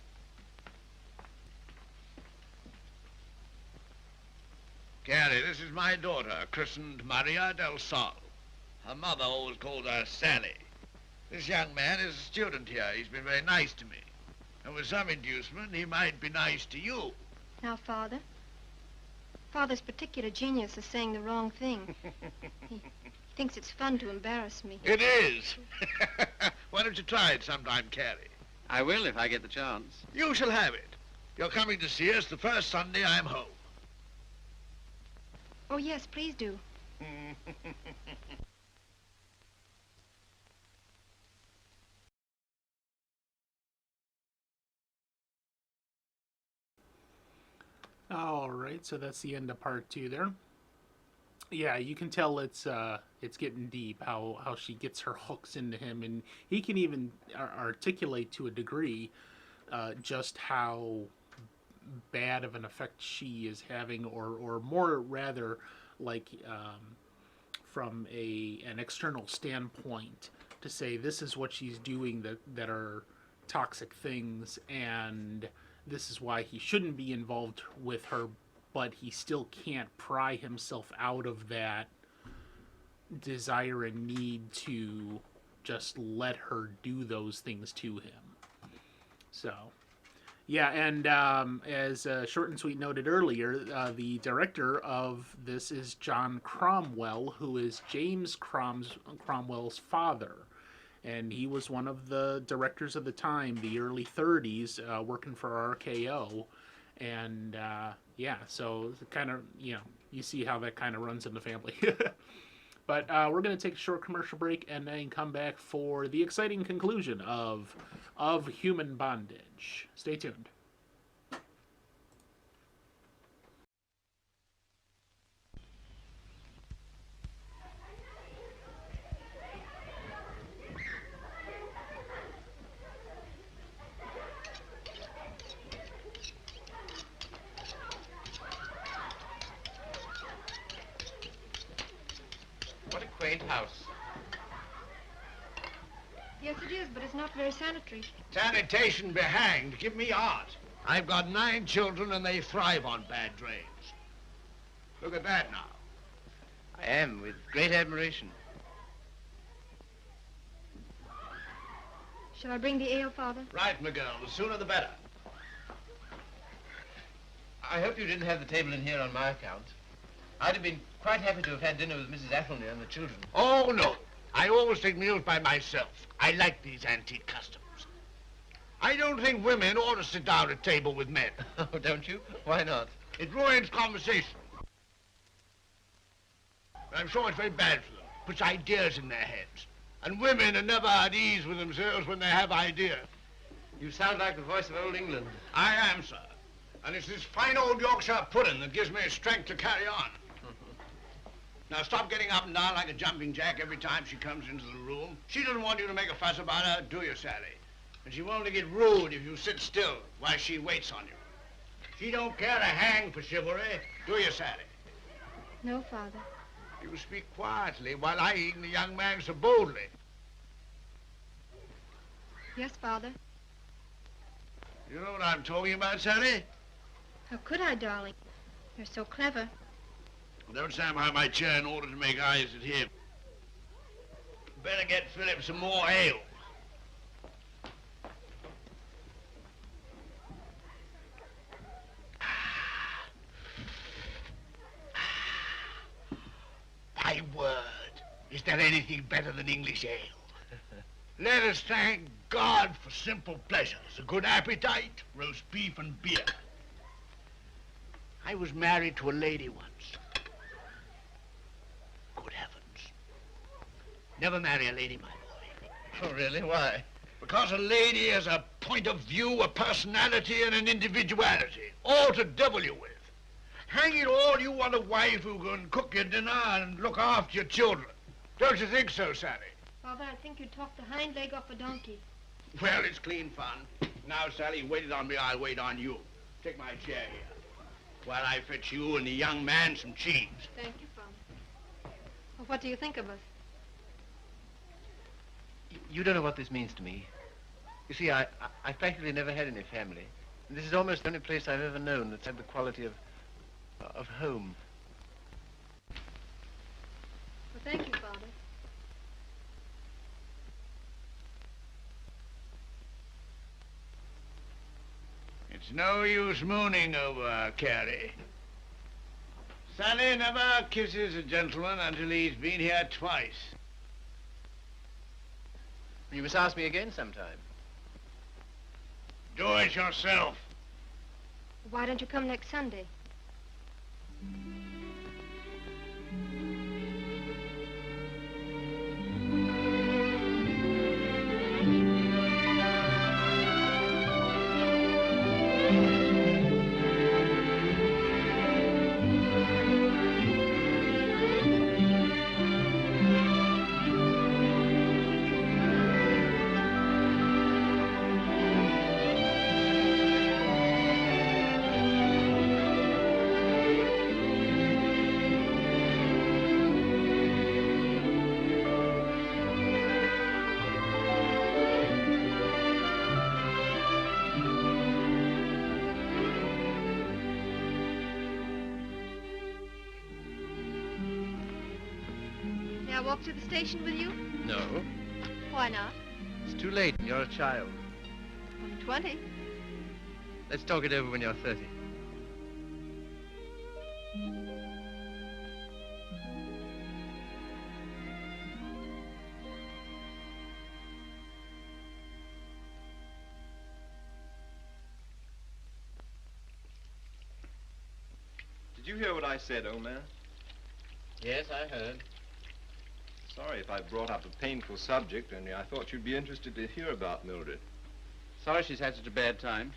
Carrie, this is my daughter, christened Maria del Sol. Her mother always called her Sally. This young man is a student here. He's been very nice to me. And with some inducement, he might be nice to you. Now, Father's particular genius is saying the wrong thing. He thinks it's fun to embarrass me. It is. Why don't you try it sometime, Carrie? I will if I get the chance. You shall have it. You're coming to see us the first Sunday I'm home. Oh, yes, please do. All right, so that's the end of part 2 there. Yeah, you can tell it's getting deep how she gets her hooks into him, and he can even articulate to a degree just how bad of an effect she is having, or more rather, like from an external standpoint, to say this is what she's doing that are toxic things, and this is why he shouldn't be involved with her, but he still can't pry himself out of that desire and need to just let her do those things to him. So, yeah, and as Short and Sweet noted earlier, the director of this is John Cromwell, who is James Cromwell's father. And he was one of the directors of the time, the early 30s, working for RKO. And, yeah, so kind of, you see how that kind of runs in the family. But we're going to take a short commercial break and then come back for the exciting conclusion of Human Bondage. Stay tuned. What a quaint house Yes, it is, but it's not very sanitary. Sanitation be hanged. Give me art. I've got 9 children and they thrive on bad drains. Look at that now. I am, with great admiration. Shall I bring the ale, Father? Right, my girl. The sooner the better. I hope you didn't have the table in here on my account. I'd have been quite happy to have had dinner with Mrs. Athelney and the children. Oh, no. I always take meals by myself. I like these antique customs. I don't think women ought to sit down at table with men. Oh, don't you? Why not? It ruins conversation. I'm sure it's very bad for them. Puts ideas in their heads. And women are never at ease with themselves when they have ideas. You sound like the voice of old England. I am, sir. And it's this fine old Yorkshire pudding that gives me strength to carry on. Now stop getting up and down like a jumping jack every time she comes into the room. She doesn't want you to make a fuss about her, do you, Sally? And she won't get rude if you sit still while she waits on you. She don't care a hang for chivalry, do you, Sally? No, Father. You speak quietly while eyeing the young man so boldly. Yes, Father. You know what I'm talking about, Sally? How could I, darling? You're so clever. Don't stand behind my chair in order to make eyes at him. Better get Philip some more ale. My word, is there anything better than English ale? Let us thank God for simple pleasures, a good appetite, roast beef and beer. I was married to a lady once. Good heavens. Never marry a lady, my boy. Oh, really? Why? Because a lady has a point of view, a personality, and an individuality, all to devil you with. Hang it all, you want a wife who can cook your dinner and look after your children. Don't you think so, Sally? Father, I think you talked the hind leg off a donkey. Well, it's clean fun. Now, Sally, you waited on me, I'll wait on you. Take my chair here, while I fetch you and the young man some cheese. Thank you, Father. Well, what do you think of us? You don't know what this means to me. You see, I practically never had any family. And this is almost the only place I've ever known that's had the quality of home. Well, thank you, Father. It's no use mooning over Carrie. Sally never kisses a gentleman until he's been here twice. You must ask me again sometime. Do it yourself. Why don't you come next Sunday? May I walk to the station with you? No. Why not? It's too late. You're a child. I'm 20. Let's talk it over when you're 30. Did you hear what I said, old man? Yes, I heard. Sorry if I brought up a painful subject, only I thought you'd be interested to hear about Mildred. Sorry she's had such a bad time.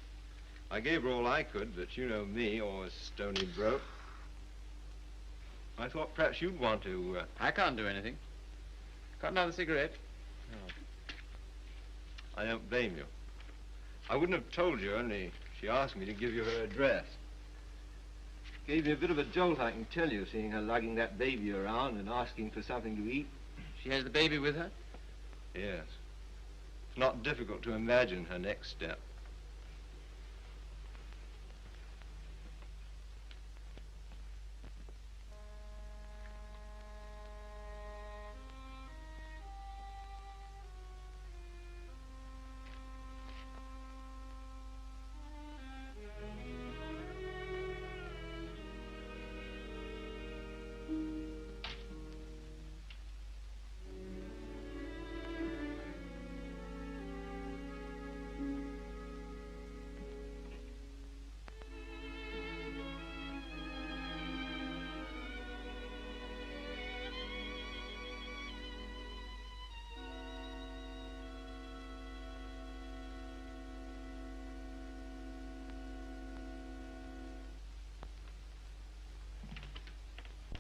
I gave her all I could, but you know me, always stony broke. I thought perhaps you'd want to... I can't do anything. Got another cigarette? I don't blame you. I wouldn't have told you, only she asked me to give you her address. Gave me a bit of a jolt, I can tell you, seeing her lugging that baby around and asking for something to eat. She has the baby with her? Yes. It's not difficult to imagine her next step.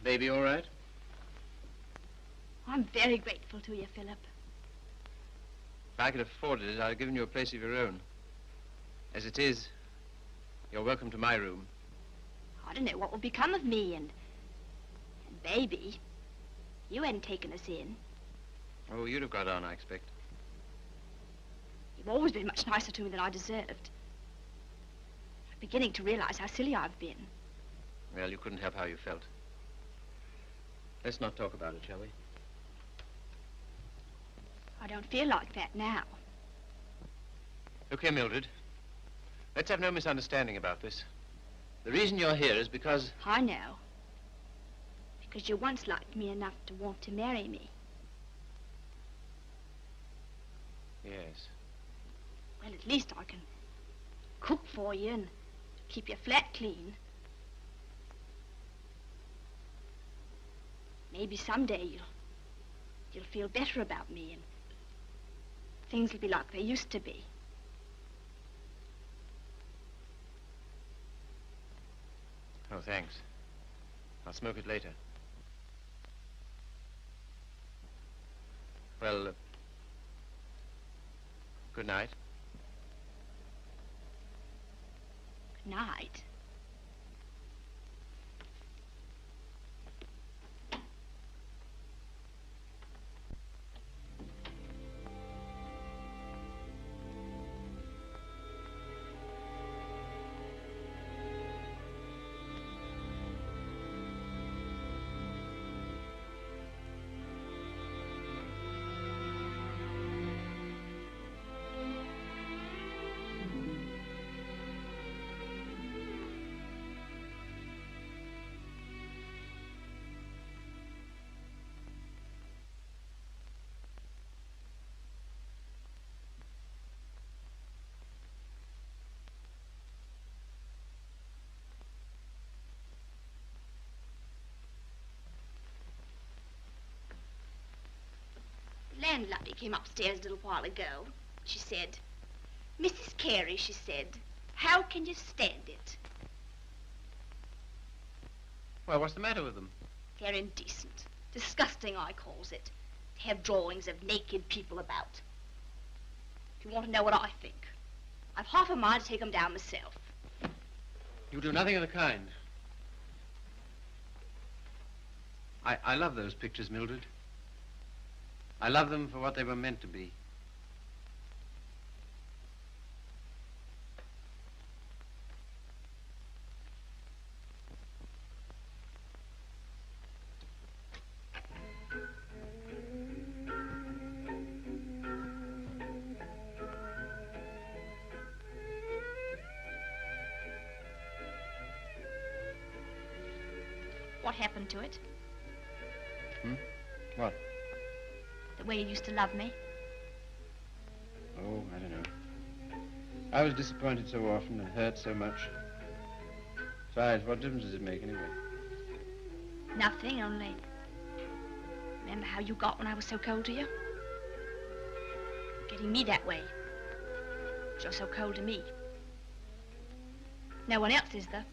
Baby all right? I'm very grateful to you, Philip. If I could afford it, I'd have given you a place of your own. As it is, you're welcome to my room. I don't know what will become of me and Baby. You hadn't taken us in. Oh, you'd have got on, I expect. You've always been much nicer to me than I deserved. I'm beginning to realize how silly I've been. Well, you couldn't help how you felt. Let's not talk about it, shall we? I don't feel like that now. Look here, Mildred. Let's have no misunderstanding about this. The reason you're here is because... I know. Because you once liked me enough to want to marry me. Yes. Well, at least I can cook for you and keep your flat clean. Maybe someday you'll feel better about me and things will be like they used to be. Oh, thanks. I'll smoke it later. Well, good night. Good night. Landlady came upstairs a little while ago. She said, "Mrs. Carey," she said, "how can you stand it?" Well, what's the matter with them? They're indecent. Disgusting, I calls it. To have drawings of naked people about. If you want to know what I think, I've half a mind to take them down myself. You do nothing of the kind. I love those pictures, Mildred. I love them for what they were meant to be. What happened to it? What? The way you used to love me? Oh, I don't know. I was disappointed so often and hurt so much. Besides, what difference does it make anyway? Nothing, only... Remember how you got when I was so cold to you? Getting me that way. 'Cause you're so cold to me. No one else is, though.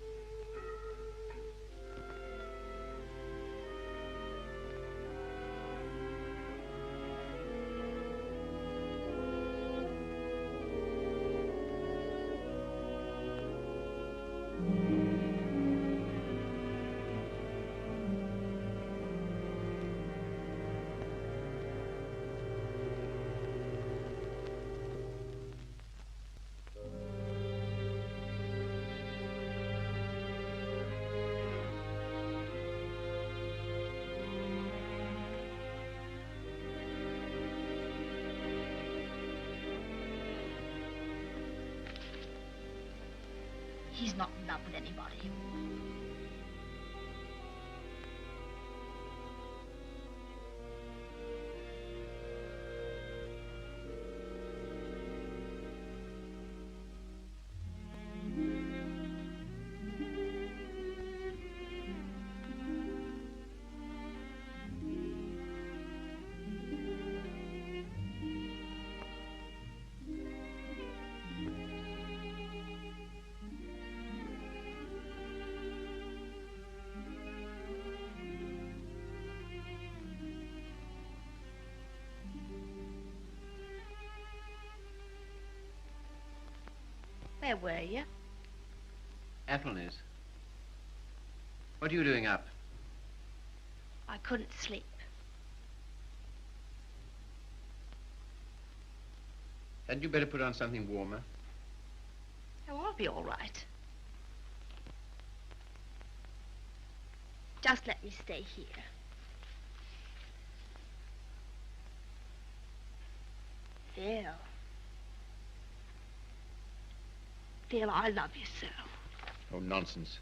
He's not in love with anybody. Where were you? Athelney's. What are you doing up? I couldn't sleep. Hadn't you better put on something warmer? Oh, I'll be all right. Just let me stay here. Phil. Phil, I love you so. Oh, nonsense.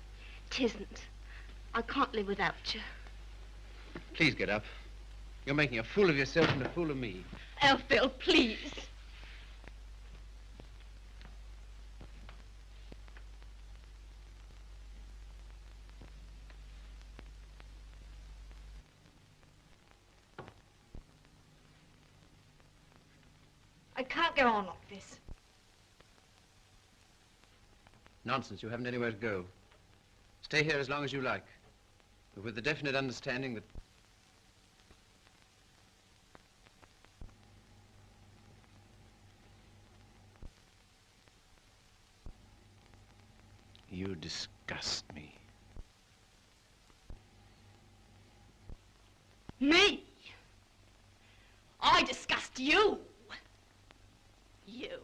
'Tisn't. I can't live without you. Please get up. You're making a fool of yourself and a fool of me. Oh, Phil, please. I can't go on like this. Nonsense. You haven't anywhere to go. Stay here as long as you like, but with the definite understanding that you disgust me. Me? I disgust you. You.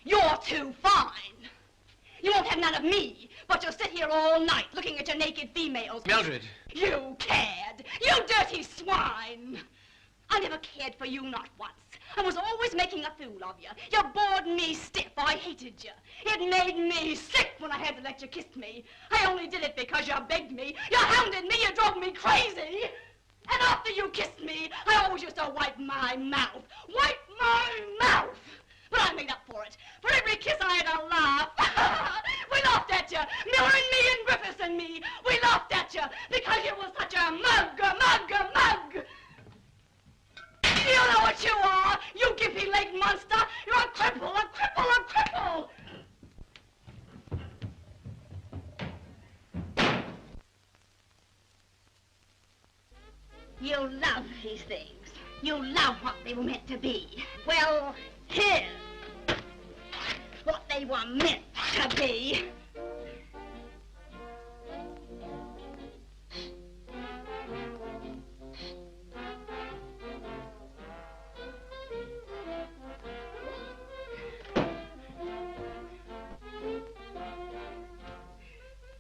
You're too fine. You won't have none of me, but you'll sit here all night looking at your naked females. Mildred! You cad! You dirty swine! I never cared for you, not once. I was always making a fool of you. You bored me stiff. I hated you. It made me sick when I had to let you kiss me. I only did it because you begged me. You hounded me. You drove me crazy. And after you kissed me, I always used to wipe my mouth. Wipe my mouth! But I made up for it. For every kiss I had to laugh. We laughed at you. Miller and me and Griffiths and me. We laughed at you because you were such a mug. You know what you are, you gimpy-legged monster. You're a cripple. You love these things. You love what they were meant to be. Well, here's what they were meant to be.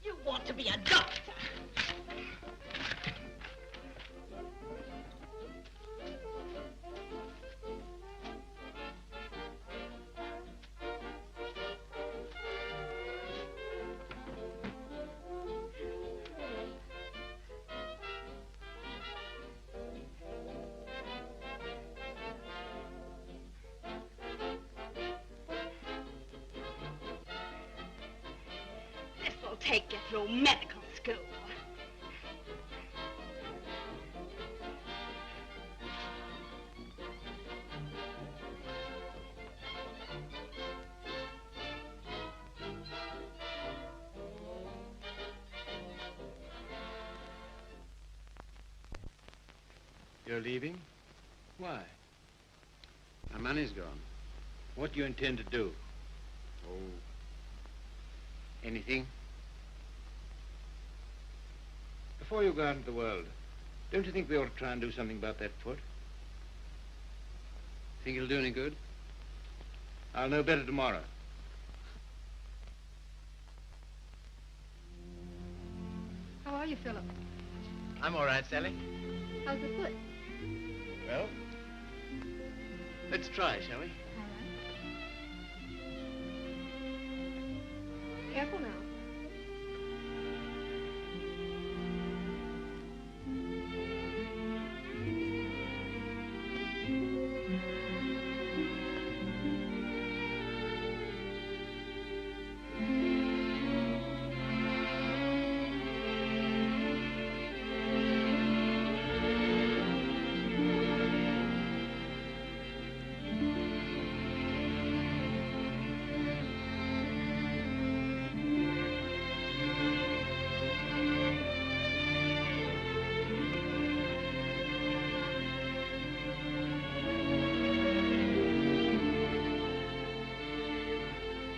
You want to be a doctor. This'll take you through medical school. You're leaving? Why? My money's gone. What do you intend to do? Oh, anything? Before you go out into the world, don't you think we ought to try and do something about that foot? Think it'll do any good? I'll know better tomorrow. How are you, Philip? I'm all right, Sally. How's the foot? Well, let's try, shall we? Careful now.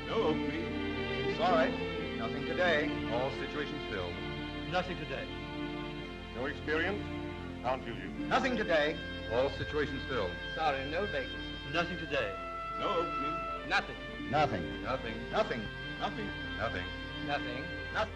No, Oakley. Sorry. Nothing today. All situations filled. Nothing today. No experience? Can't use you. Nothing today. All situations filled. Sorry, no vacancy. Nothing today. No opening. Nothing. Nothing. Nothing. Nothing. Nothing. Nothing. Nothing. Nothing.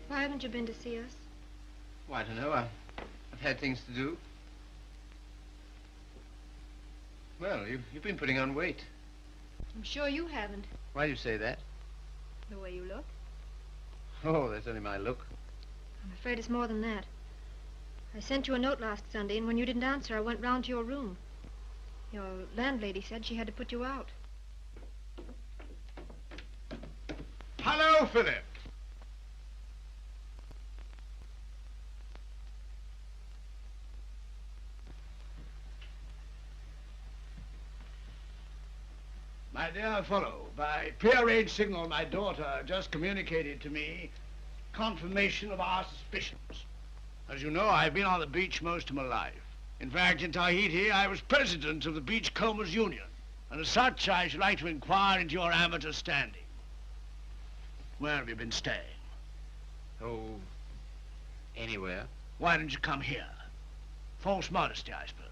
Why haven't you been to see us? Oh, I don't know. I've had things to do. Well, you've been putting on weight. I'm sure you haven't, Why do you say that? the way you look. Oh, that's only my look. I'm afraid it's more than that. I sent you a note last Sunday, and when you didn't answer, I went round to your room. Your landlady said she had to put you out. Hello, Philip. My dear fellow, by prearranged signal, my daughter just communicated to me confirmation of our suspicions. As you know, I've been on the beach most of my life. In fact, in Tahiti, I was president of the Beachcombers Union. And as such, I should like to inquire into your amateur standing. Where have you been staying? Oh, anywhere. Why didn't you come here? False modesty, I suppose.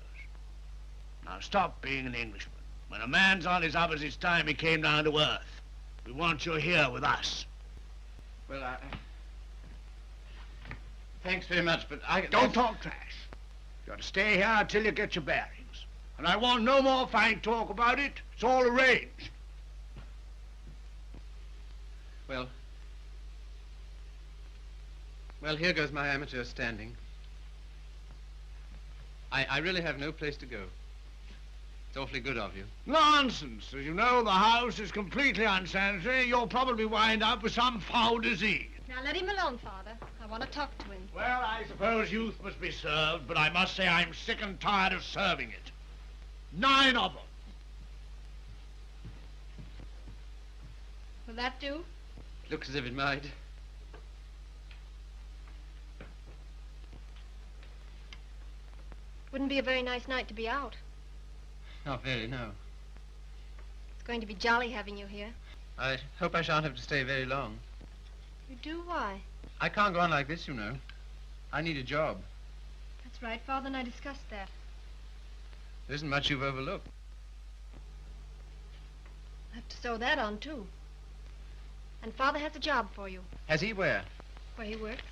Now stop being an Englishman. When a man's on his uppers, it's time he came down to earth. We want you here with us. Well, thanks very much, but I... Don't talk trash. You got to stay here until you get your bearings. And I want no more fine talk about it. It's all arranged. Well, here goes my amateur standing. I really have no place to go. It's awfully good of you. Nonsense. As you know, the house is completely unsanitary. You'll probably wind up with some foul disease. Now let him alone, Father. I want to talk to him. Well, I suppose youth must be served, but I must say I'm sick and tired of serving it. 9 of them. Will that do? Looks as if it might. Wouldn't be a very nice night to be out. Not very, no. It's going to be jolly having you here. I hope I shan't have to stay very long. You do? Why? I can't go on like this, you know. I need a job. That's right. Father and I discussed that. There isn't much you've overlooked. I have to sew that on, too. And Father has a job for you, Has he where? where he works.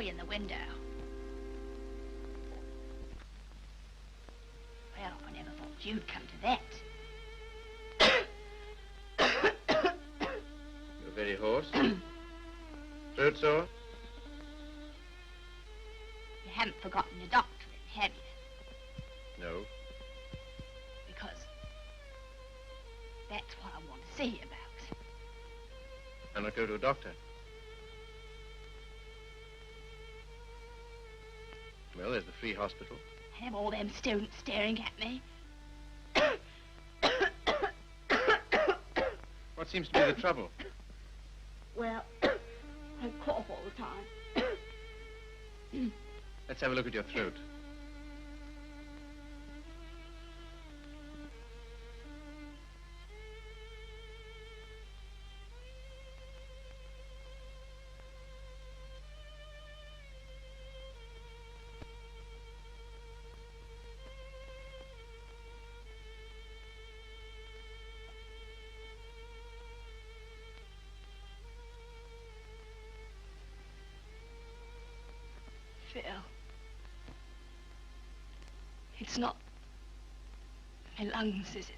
you in the window. Well, I never thought you'd come to that. You're very hoarse. Throat sore? You haven't forgotten your doctorate, have you? No. Because that's what I want to see you about. I'm not going to a doctor. Well, there's the free hospital. Have all them students staring at me. What seems to be the trouble? Well, I cough all the time. Let's have a look at your throat. Phil. It's not my lungs, is it?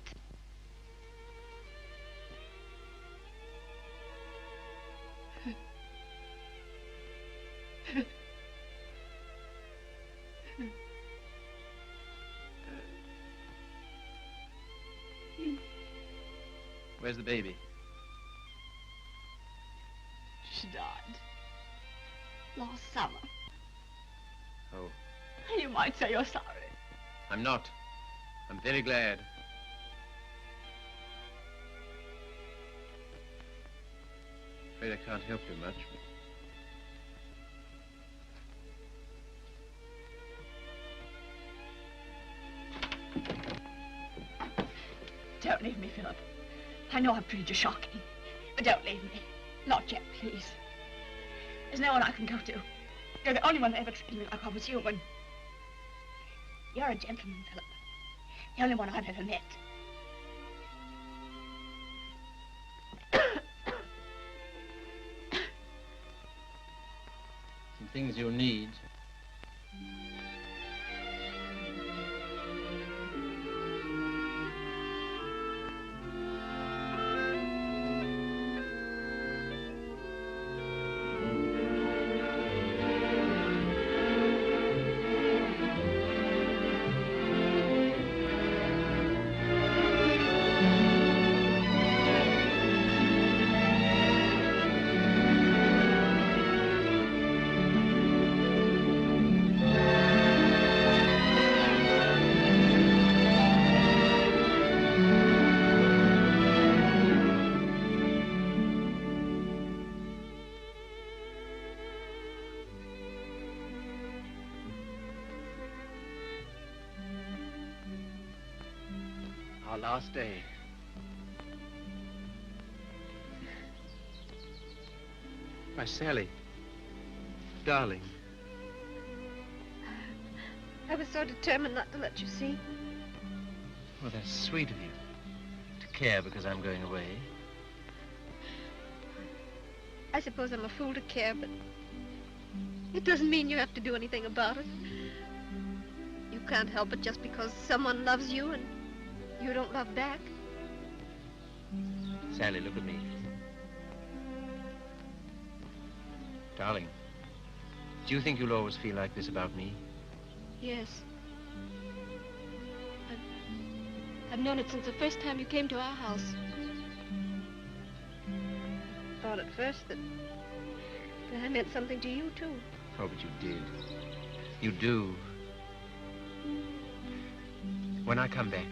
Where's the baby? She died last summer. Oh, You might say you're sorry. I'm not. I'm very glad. Afraid I can't help you much. Don't leave me, Philip. I know I've treated you shocking, but don't leave me. Not yet, please. There's no one I can go to. You're the only one that ever treated me like I was human. You're a gentleman, Philip. The only one I've ever met. Some things you'll need. Our last day. My Sally. Darling. I was so determined not to let you see. Well, that's sweet of you. To care because I'm going away. I suppose I'm a fool to care, but it doesn't mean you have to do anything about it. You can't help it just because someone loves you and you don't love back. Sally, look at me. Darling, do you think you'll always feel like this about me? Yes. I've known it since the first time you came to our house. Thought at first that I meant something to you, too. Oh, but you did. You do. When I come back,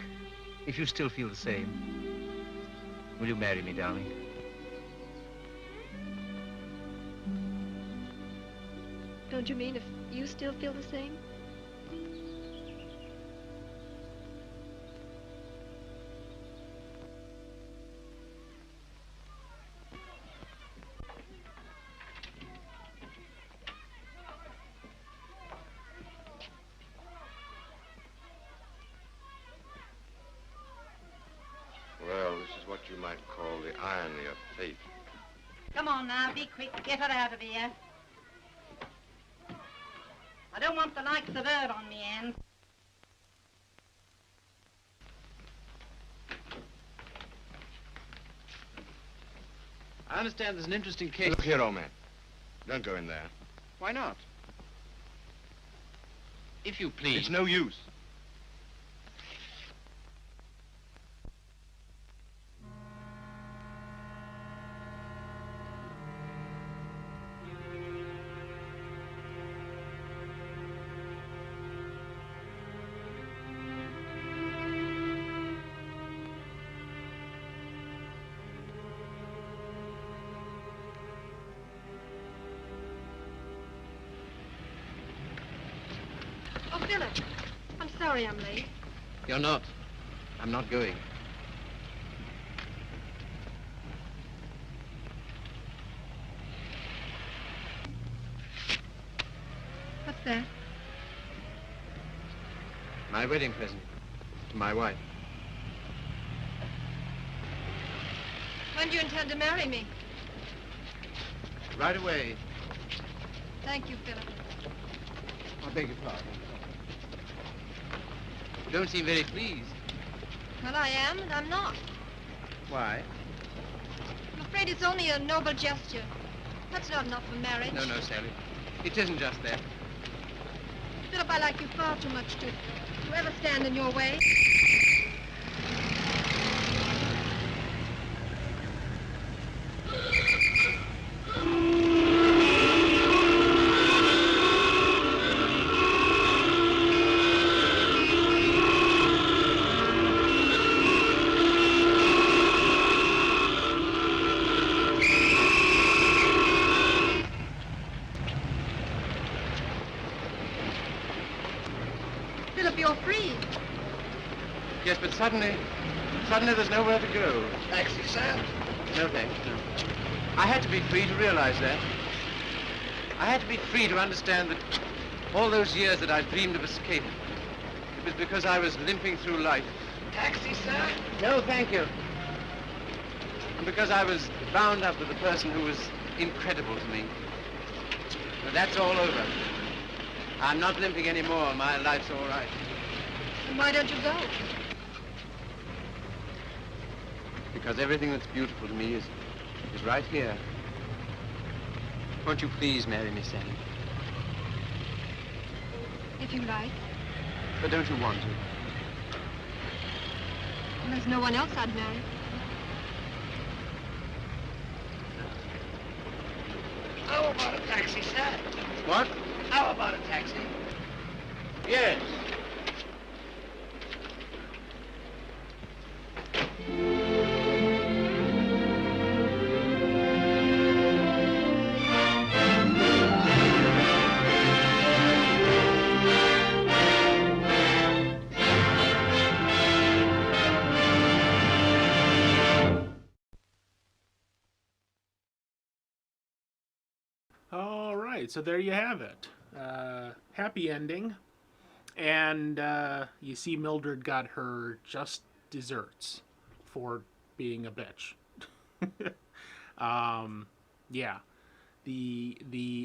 if you still feel the same, will you marry me, darling? Don't you mean if you still feel the same? Well, this is what you might call the irony of fate. Come on now, be quick. Get her out of here. don't want the likes of her on me, Anne. I understand there's an interesting case. Look here, old man. Don't go in there. Why not? If you please. It's no use. Oh, Philip, I'm sorry I'm late. You're not. I'm not going. What's that? My wedding present to my wife. When do you intend to marry me? Right away. Thank you, Philip. I beg your pardon. You don't seem very pleased. Well, I am, and I'm not. Why? I'm afraid it's only a noble gesture. That's not enough for marriage. No, Sally. It isn't just that. Philip, I like you far too much to ever stand in your way. Philip, you're free. Yes, but suddenly there's nowhere to go. Taxi, sir? No, thanks, no. I had to be free to realize that. I had to be free to understand that all those years that I dreamed of escape, it was because I was limping through life. Taxi, sir? No, thank you. And because I was bound up with a person who was incredible to me. But that's all over. I'm not limping anymore. My life's all right. And why don't you go? Because everything that's beautiful to me is right here. Won't you please marry me, Sally? If you like. But don't you want to? Well, there's no one else I'd marry. How about a taxi, sir? What? How about a taxi? Yes. All right, so there you have it. Happy ending. And you see Mildred got her just desserts for being a bitch. Yeah. The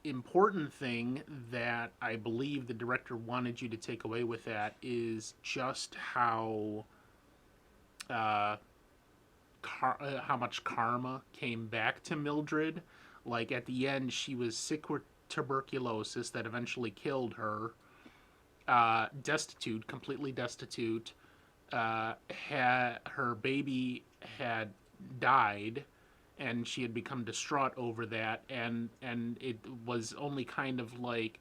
important thing that I believe the director wanted you to take away with that is just how much karma came back to Mildred. Like at the end, she was sick with tuberculosis that eventually killed her. Destitute, completely destitute. Her baby had died, and she had become distraught over that. And it was only kind of like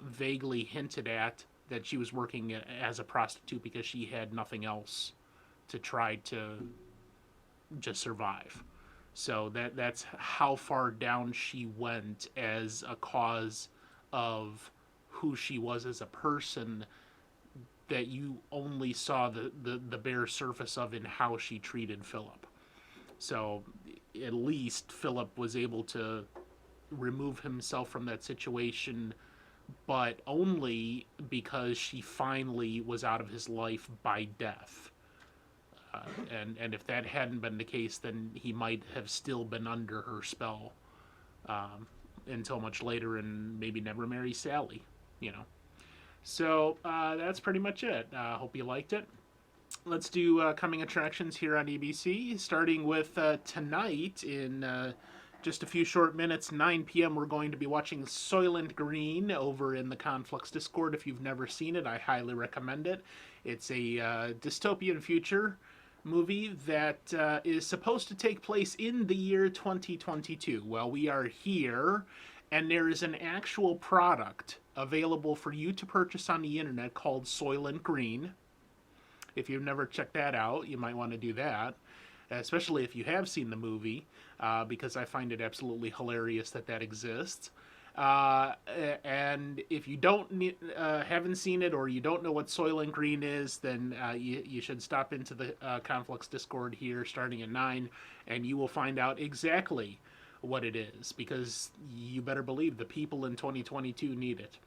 vaguely hinted at that she was working as a prostitute because she had nothing else to try to just survive. So that's how far down she went as a cause of who she was as a person, that you only saw the bare surface of in how she treated Philip. So at least Philip was able to remove himself from that situation, but only because she finally was out of his life by death. And if that hadn't been the case, then he might have still been under her spell. until much later and maybe never marry Sally, you know. So that's pretty much it. Hope you liked it. Let's do coming attractions here on ABC, starting with tonight in just a few short minutes, 9 p.m. We're going to be watching Soylent Green over in the Conflux Discord. If you've never seen it, I highly recommend it. It's a dystopian future movie that is supposed to take place in the year 2022. Well, we are here, and there is an actual product available for you to purchase on the internet called Soylent Green. If you've never checked that out, you might want to do that, especially if you have seen the movie, because I find it absolutely hilarious that that exists. And if you haven't seen it, or you don't know what Soylent Green is, then you should stop into the Conflux Discord here starting at 9, and you will find out exactly what it is, because you better believe the people in 2022 need it.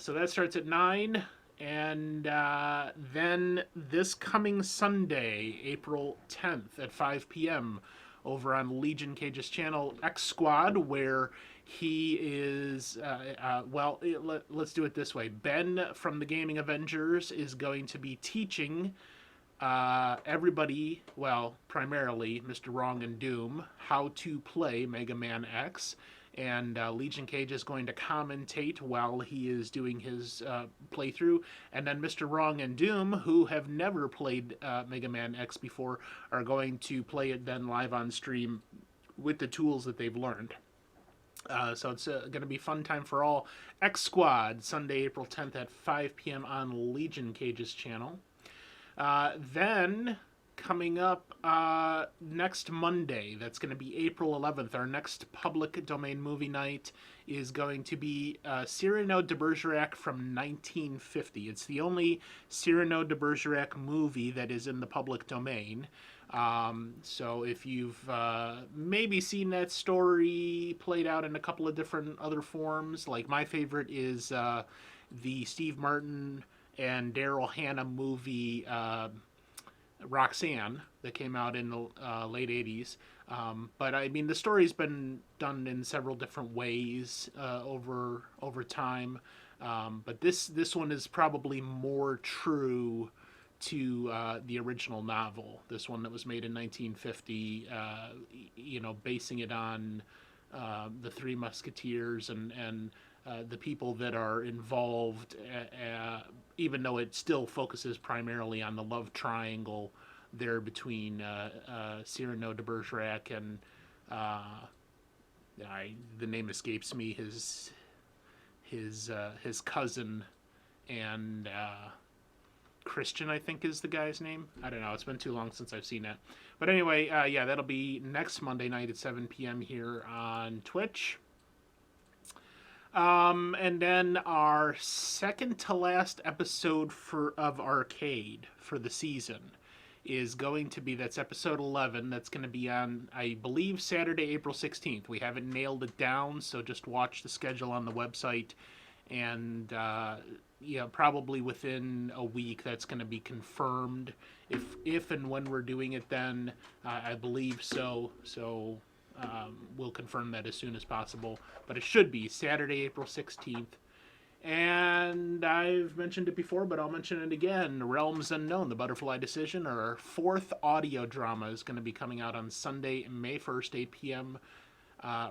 So that starts at 9. And then this coming Sunday, April 10th at 5 p.m. over on Legion Cage's channel, X Squad, where he is, let's do it this way. Ben from the Gaming Avengers is going to be teaching everybody, well, primarily Mr. Wrong and Doom, how to play Mega Man X. And Legion Cage is going to commentate while he is doing his playthrough. And then Mr. Wrong and Doom, who have never played Mega Man X before, are going to play it then live on stream with the tools that they've learned. So it's going to be fun time for all. X Squad, Sunday, April 10th at 5 p.m. on Legion Cage's channel. Then coming up next Monday, that's going to be April 11th, our next public domain movie night is going to be Cyrano de Bergerac from 1950. It's the only Cyrano de Bergerac movie that is in the public domain. So if you've maybe seen that story played out in a couple of different other forms, like my favorite is the Steve Martin and Daryl Hannah movie Roxanne that came out in the late 80s. But I mean, the story's been done in several different ways over time. But this one is probably more true to the original novel. This one that was made in 1950, basing it on the Three Musketeers and the people that are involved, even though it still focuses primarily on the love triangle there between Cyrano de Bergerac and the name escapes me, his cousin, and Christian, I think is the guy's name. I don't know. It's been too long since I've seen that. But anyway, that'll be next Monday night at 7 p.m. here on Twitch. And then our second to last episode of Arcade for the season is going to be, that's episode 11. That's going to be on, I believe, Saturday, April 16th. We haven't nailed it down, so just watch the schedule on the website. And, probably within a week that's going to be confirmed. If and when we're doing it then, I believe so. So we'll confirm that as soon as possible. But it should be Saturday, April 16th. And I've mentioned it before, but I'll mention it again. Realms Unknown, The Butterfly Decision, our fourth audio drama, is going to be coming out on Sunday, May 1st, 8 p.m.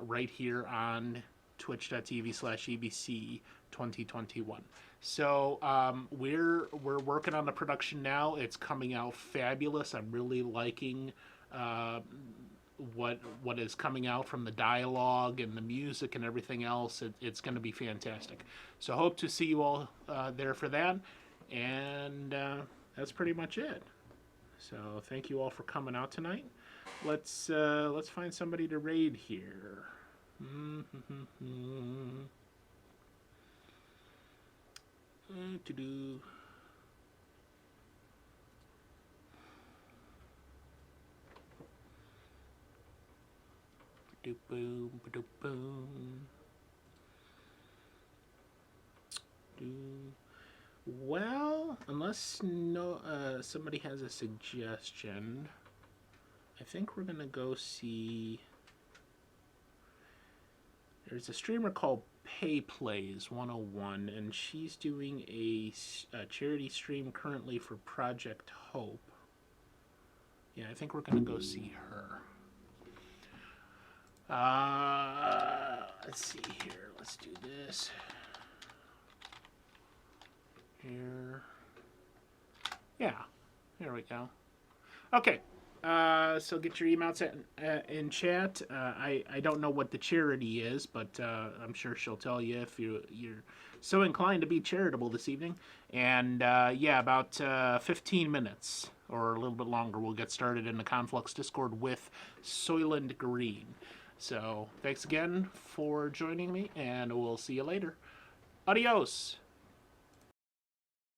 Right here on twitch.tv/EBC 2021. So we're working on the production now. It's coming out fabulous. I'm really liking what is coming out from the dialogue and the music and everything else. It's going to be fantastic. So hope to see you all there for that. And that's pretty much it. So thank you all for coming out tonight. Let's find somebody to raid here. To do. Boom, boom. Well, unless somebody has a suggestion, I think we're gonna go see There's a streamer called Pay Plays 101, and she's doing a charity stream currently for Project Hope. Yeah, I think we're going to go see her. Let's see here. Let's do this. Here. Yeah, here we go. Okay. So get your emails in chat. I don't know what the charity is, but I'm sure she'll tell you if you're so inclined to be charitable this evening. And yeah, about 15 minutes or a little bit longer, we'll get started in the Conflux Discord with Soylent Green. So thanks again for joining me, and we'll see you later. Adios.